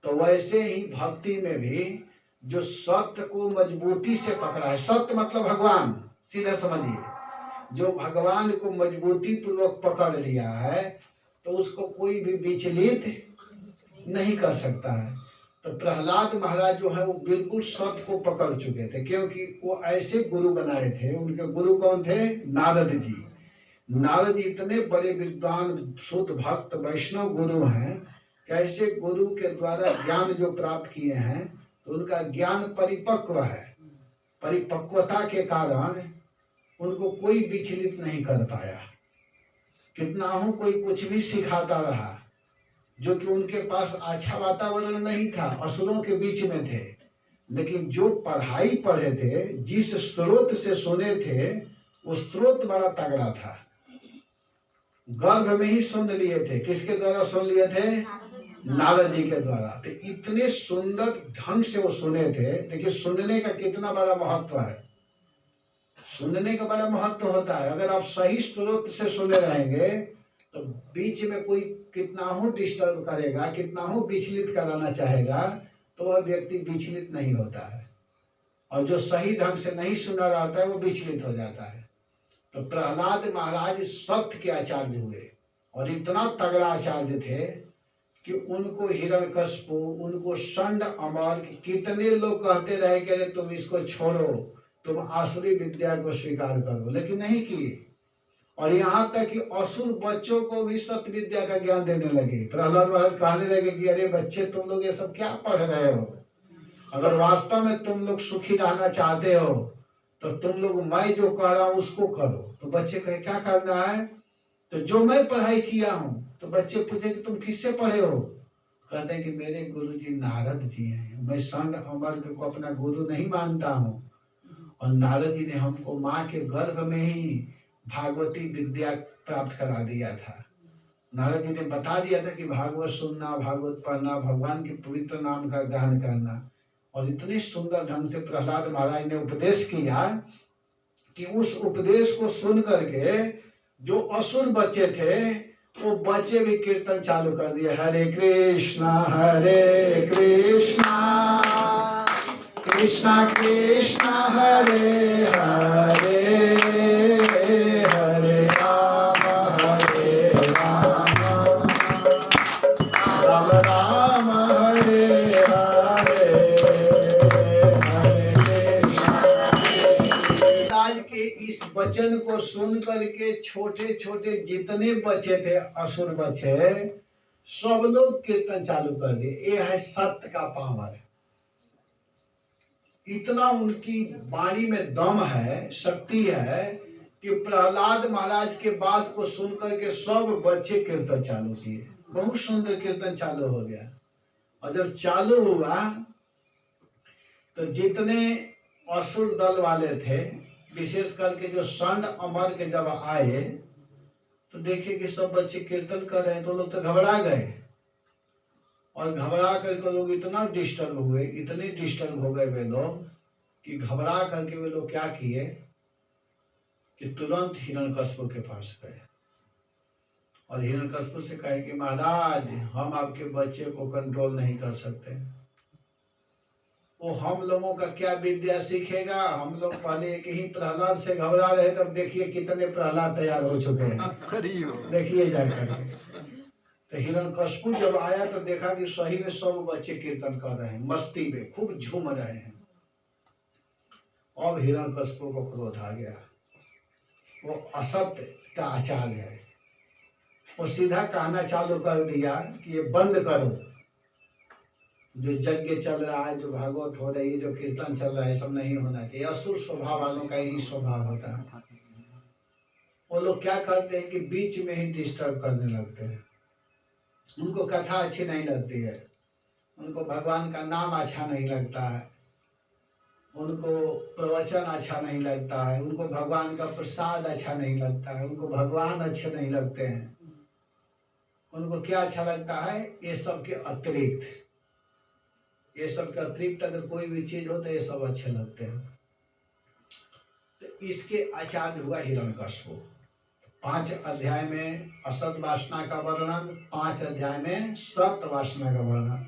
तो वैसे ही भक्ति में भी जो सत्य को मजबूती से पकड़ा है, सत्य मतलब भगवान, सीधा समझिए, जो भगवान को मजबूती पूर्वक पकड़ लिया है तो उसको कोई भी विचलित नहीं कर सकता है। तो प्रहलाद महाराज जो है वो बिल्कुल सत्य को पकड़ चुके थे, क्योंकि वो ऐसे गुरु बनाए थे। उनके गुरु कौन थे? नारद जी। नारद जी इतने बड़े विद्वान शुद्ध भक्त वैष्णव गुरु हैं। कैसे गुरु के द्वारा ज्ञान जो प्राप्त किए हैं तो उनका ज्ञान परिपक्व है, परिपक्वता के कारण उनको कोई विचलित नहीं कर पाया। कितना हो कोई कुछ भी सिखाता रहा, जो कि उनके पास अच्छा वातावरण नहीं था, असुरों के बीच में थे, लेकिन जो पढ़ाई पढ़े थे, जिस स्रोत से सुने थे, वो स्रोत बड़ा तगड़ा था। गर्भ में ही सुन लिए थे। किसके द्वारा सुन लिए थे? नारद जी के द्वारा। तो इतने सुंदर ढंग से वो सुने थे। देखिए सुनने का कितना बड़ा महत्व है। सुनने का बड़ा महत्व होता है। अगर आप सही स्रोत से सुने रहेंगे तो बीच में कोई कितना हो डिस्टर्ब करेगा, कितना हो विचलित कराना चाहेगा, तो वह व्यक्ति विचलित नहीं होता है। और जो सही ढंग से नहीं सुना रहता है वो विचलित हो जाता है। तो प्रहलाद महाराज सत्य के आचार्य हुए और इतना तगड़ा आचार्य थे कि उनको हिरण्यकश्यप, उनको षंड अमर, कितने लोग कहते रहे कि अरे तुम इसको छोड़ो, तुम आसुरी विद्या को स्वीकार करो, लेकिन नहीं किए। और यहाँ तक कि असुर बच्चों को भी सत्य विद्या का ज्ञान देने लगे। प्रहलाद महाराज कहने लगे कि अरे बच्चे तुम लोग ये सब क्या पढ़ रहे हो, अगर वास्तव में तुम लोग सुखी रहना चाहते हो तो तुम लोग मैं जो कह रहा हूँ उसको करो। तो बच्चे कहे क्या करना है? तो जो मैं पढ़ाई किया हूँ। तो बच्चे पूछे कि तुम किससे पढ़े हो? कहते हैं कि मेरे गुरु जी नारद जी हैं, मैं षंड अमर को अपना गुरु नहीं मानता हूँ। और नारद जी ने हमको माँ के गर्भ में ही भागवती विद्या प्राप्त करा दिया था। नारद जी ने बता दिया था कि भागवत सुनना, भागवत पढ़ना, भगवान के पवित्र नाम का गान करना। और इतने सुंदर ढंग से प्रहलाद महाराज ने उपदेश किया कि उस उपदेश को सुन करके जो असुर बच्चे थे वो बच्चे भी कीर्तन चालू कर दिए। हरे कृष्णा कृष्णा कृष्णा हरे हरे, हरे राम राम राम हरे हरे, आज के इस वचन को सुन करके छोटे छोटे जितने बच्चे थे, असुर बच्चे, सब लोग कीर्तन चालू कर दिए। ये है सत्य का पावर। इतना उनकी वाणी में दम है, शक्ति है कि प्रहलाद महाराज के बात को सुन करके सब बच्चे कीर्तन चालू किए। बहुत सुंदर कीर्तन चालू हो गया। और जब चालू हुआ तो जितने असुर दल वाले थे, विशेष करके जो षंड अमर के जब आए तो देखे कि सब बच्चे कीर्तन कर रहे हैं, तो लोग तो घबरा गए। और घबरा करके लोग इतना डिस्टर्ब हुए, इतने डिस्टर्ब हो गए वे लोग कि घबरा करके वे लोग क्या किए कि तुरंत हिरण्यकश्यप के पास गए और हिरण्यकश्यप से कहे कि महाराज हम आपके बच्चे को कंट्रोल नहीं कर सकते। वो हम लोगों का क्या विद्या सीखेगा? हम लोग पहले एक ही प्रहलाद से घबरा रहे, तब देखिए कितने प्रहलाद तैयार हो चुके हैं। देखिए जाकर तो हिरण्यकश्यप जब आया तो देखा कि सही में सब बच्चे कीर्तन कर रहे हैं, मस्ती में खूब झूम रहे हैं। अब हिरण्यकश्यप को क्रोध आ गया। वो असत्य का आचार्य है। वो सीधा कहना चालू कर दिया कि ये बंद करो, जो यज्ञ चल रहा है, जो भागवत हो रही है, जो कीर्तन चल रहा है, सब नहीं होना चाहिए। असुर स्वभाव वालों का यही स्वभाव होता है। वो लोग क्या करते हैं कि बीच में ही डिस्टर्ब करने लगते हैं। उनको कथा अच्छी नहीं लगती है, उनको भगवान का नाम अच्छा नहीं लगता है, उनको प्रवचन अच्छा नहीं लगता है, उनको भगवान का प्रसाद अच्छा नहीं लगता है, उनको भगवान अच्छे नहीं लगते हैं। उनको क्या अच्छा लगता है? ये सब के अतिरिक्त, ये सब के अतिरिक्त अगर कोई भी चीज हो तो ये सब अच्छे लगते हैं। तो इसके आचार्य हुआ हिरण्यकश्यप। 5 अध्याय में असत वासना का वर्णन, 5 अध्याय में सत्य वासना का वर्णन,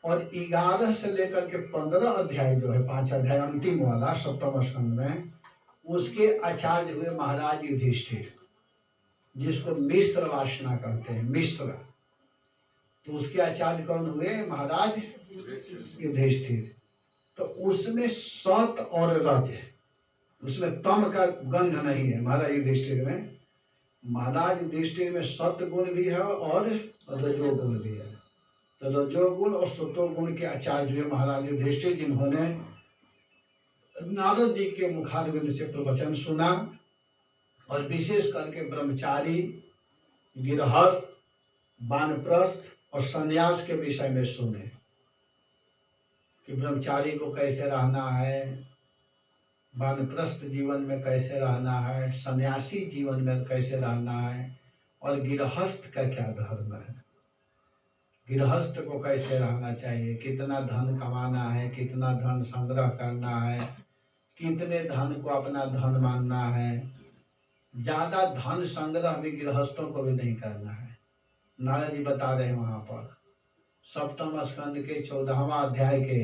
और 11 से लेकर के 15 अध्याय जो है, 5 अध्याय अंतिम वाला 7वें स्कंद में, उसके आचार्य हुए महाराज युधिष्ठिर, जिसको मिश्र वासना कहते हैं, मिश्र। तो उसके आचार्य कौन हुए? महाराज युधिष्ठिर। तो उसमें सत और रज, उसमें तम का गंध नहीं है महाराज युधिष्ठिर में। महाराज युधिष्ठिर में सत्य गुण भी है और रजो गुण भी है। तो रजोगुण और सतोगुण के आचार्य महाराज युधिष्ठिर जिन्होंने नारद जी के मुखारविंद से प्रवचन सुना और विशेष करके ब्रह्मचारी, गृहस्थ, वानप्रस्थ और संन्यास के विषय में सुने कि ब्रह्मचारी को कैसे रहना है, वानप्रस्थ जीवन में कैसे रहना है, सन्यासी जीवन में कैसे रहना है और गृहस्थ का क्या धर्म है, गृहस्थ को कैसे रहना चाहिए, कितना धन कमाना है, कितना धन संग्रह करना है, कितने धन को अपना धन मानना है। ज्यादा धन संग्रह भी गृहस्थों को भी नहीं करना है। नारद जी बता रहे हैं वहां पर सप्तम स्कंद के 14वां अध्याय के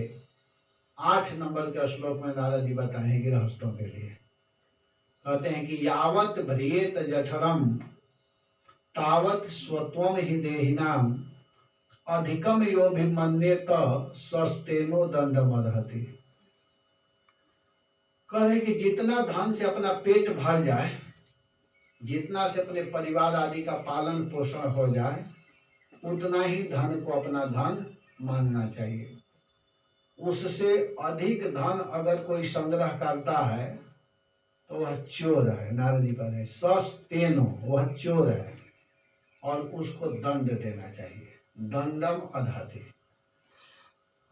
8 नंबर के श्लोक में नारद जी बताए हैं गृहस्थों के लिए। कहते हैं कि यावत भ्रियेत जठरम तावत स्वत्वम ही देहिनाम अधिकम यो भिमन्येत सस्तेनो दंडमर्हति। कहे कि जितना धन से अपना पेट भर जाए, जितना से अपने परिवार आदि का पालन पोषण हो जाए, उतना ही धन को अपना धन मानना चाहिए। उससे अधिक धन अगर कोई संग्रह करता है तो वह चोर है। नारद जी कह रहे सस्तेनो, वह चोर है और उसको दंड देना चाहिए। दंडम अधति।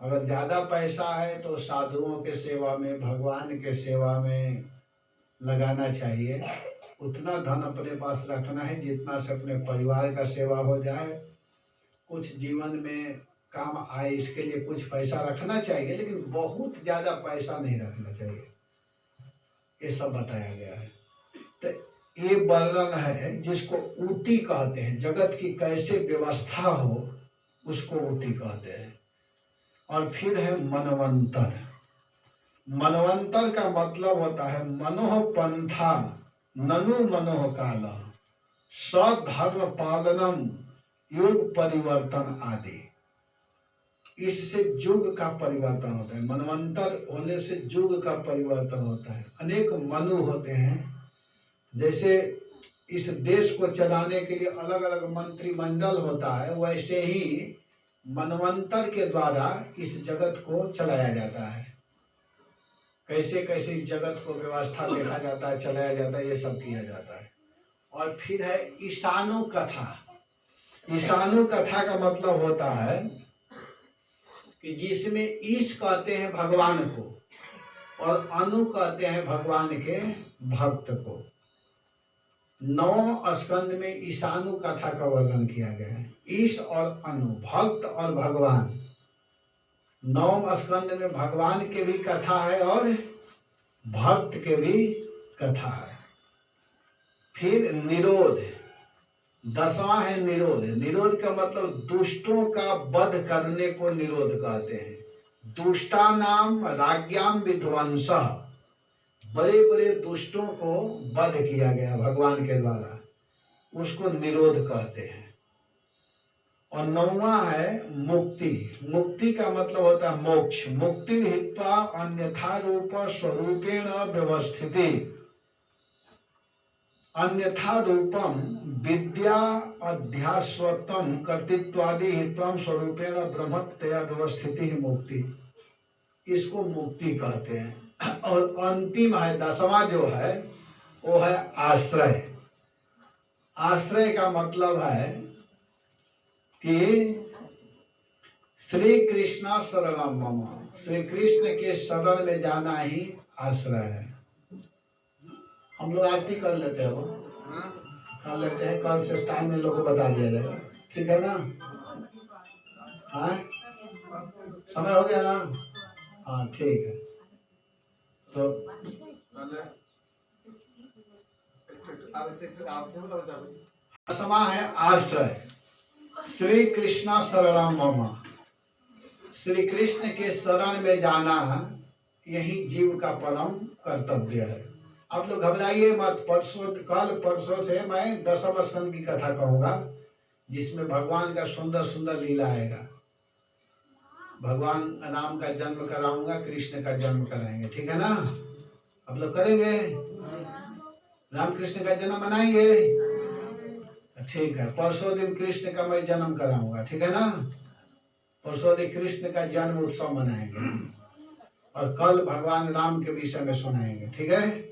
अगर ज्यादा पैसा है तो साधुओं के सेवा में, भगवान के सेवा में लगाना चाहिए। उतना धन अपने पास रखना है जितना से अपने परिवार का सेवा हो जाए, कुछ जीवन में काम आए, इसके लिए कुछ पैसा रखना चाहिए, लेकिन बहुत ज्यादा पैसा नहीं रखना चाहिए। ये सब बताया गया है। तो ये वर्णन है जिसको ऊटी कहते हैं। जगत की कैसे व्यवस्था हो उसको ऊटी कहते हैं। और फिर है मनवंतर। मनवंतर का मतलब होता है मनोह पंथा ननु मनोह काल सधर्म पालनम युग परिवर्तन आदि। इससे युग का परिवर्तन होता है। मनवंतर होने से युग का परिवर्तन होता है। अनेक मनु होते हैं। जैसे इस देश को चलाने के लिए अलग अलग मंत्रिमंडल होता है, वैसे ही मनवंतर के द्वारा इस जगत को चलाया जाता है। कैसे कैसे इस जगत को व्यवस्था देखा जाता है, चलाया जाता है, ये सब किया जाता है। और फिर है ईशानु कथा। ईशानु कथा का मतलब होता है कि जिसमें ईश कहते हैं भगवान को और अनु कहते हैं भगवान के भक्त को। 9 स्कंद में ईशानु कथा का वर्णन किया गया है। ईश और अनु, भक्त और भगवान। 9 स्कंद में भगवान के भी कथा है और भक्त के भी कथा है। फिर निरोध, 10वां है निरोध। निरोध का मतलब दुष्टों का वध करने को निरोध कहते हैं। दुष्टा नाम राज्ञाम विध्वंसः, बड़े बड़े दुष्टों को वध किया गया भगवान के द्वारा, उसको निरोध कहते हैं। और 9वां है मुक्ति। मुक्ति का मतलब होता है मोक्ष। मुक्ति हित्वा अन्यथा रूप स्वरूपेण व्यवस्थिति। अन्यथा रूपम विद्या अध्यास्वतम कर्तृत्वादि हित्वम स्वरूपेण ब्रह्मत्या व्यवस्थिति ही मुक्ति। इसको मुक्ति कहते हैं। और अंतिम है 10वां जो है वो है आश्रय। आश्रय का मतलब है कि श्री कृष्ण शरणम मम, श्री कृष्ण के शरण में जाना ही आश्रय है। हम लोग आरती कर लेते हैं, वो कर लेते हैं। कल से टाइम में लोगों को बता दिया जाएगा, ठीक है ना? हाँ, समय हो गया ना? हाँ ठीक है। तो दसवां है आश्रय। श्री कृष्ण शरणम मम, श्री कृष्ण के शरण में जाना यही जीव का परम कर्तव्य है। आप लोग घबराइए मत। कल परसों से मैं 10वें स्कंद की कथा कहूंगा, जिसमें भगवान का सुंदर सुंदर लीला आएगा। भगवान राम का जन्म कराऊंगा, कृष्ण का जन्म कराएंगे, ठीक है ना? आप लोग करेंगे? राम कृष्ण का जन्म मनाएंगे, ठीक है। परसों दिन कृष्ण का मैं जन्म कराऊंगा, ठीक है ना? परसों दिन कृष्ण का जन्म उत्सव मनाएंगे और कल भगवान राम के विषय में सुनाएंगे। ठीक है।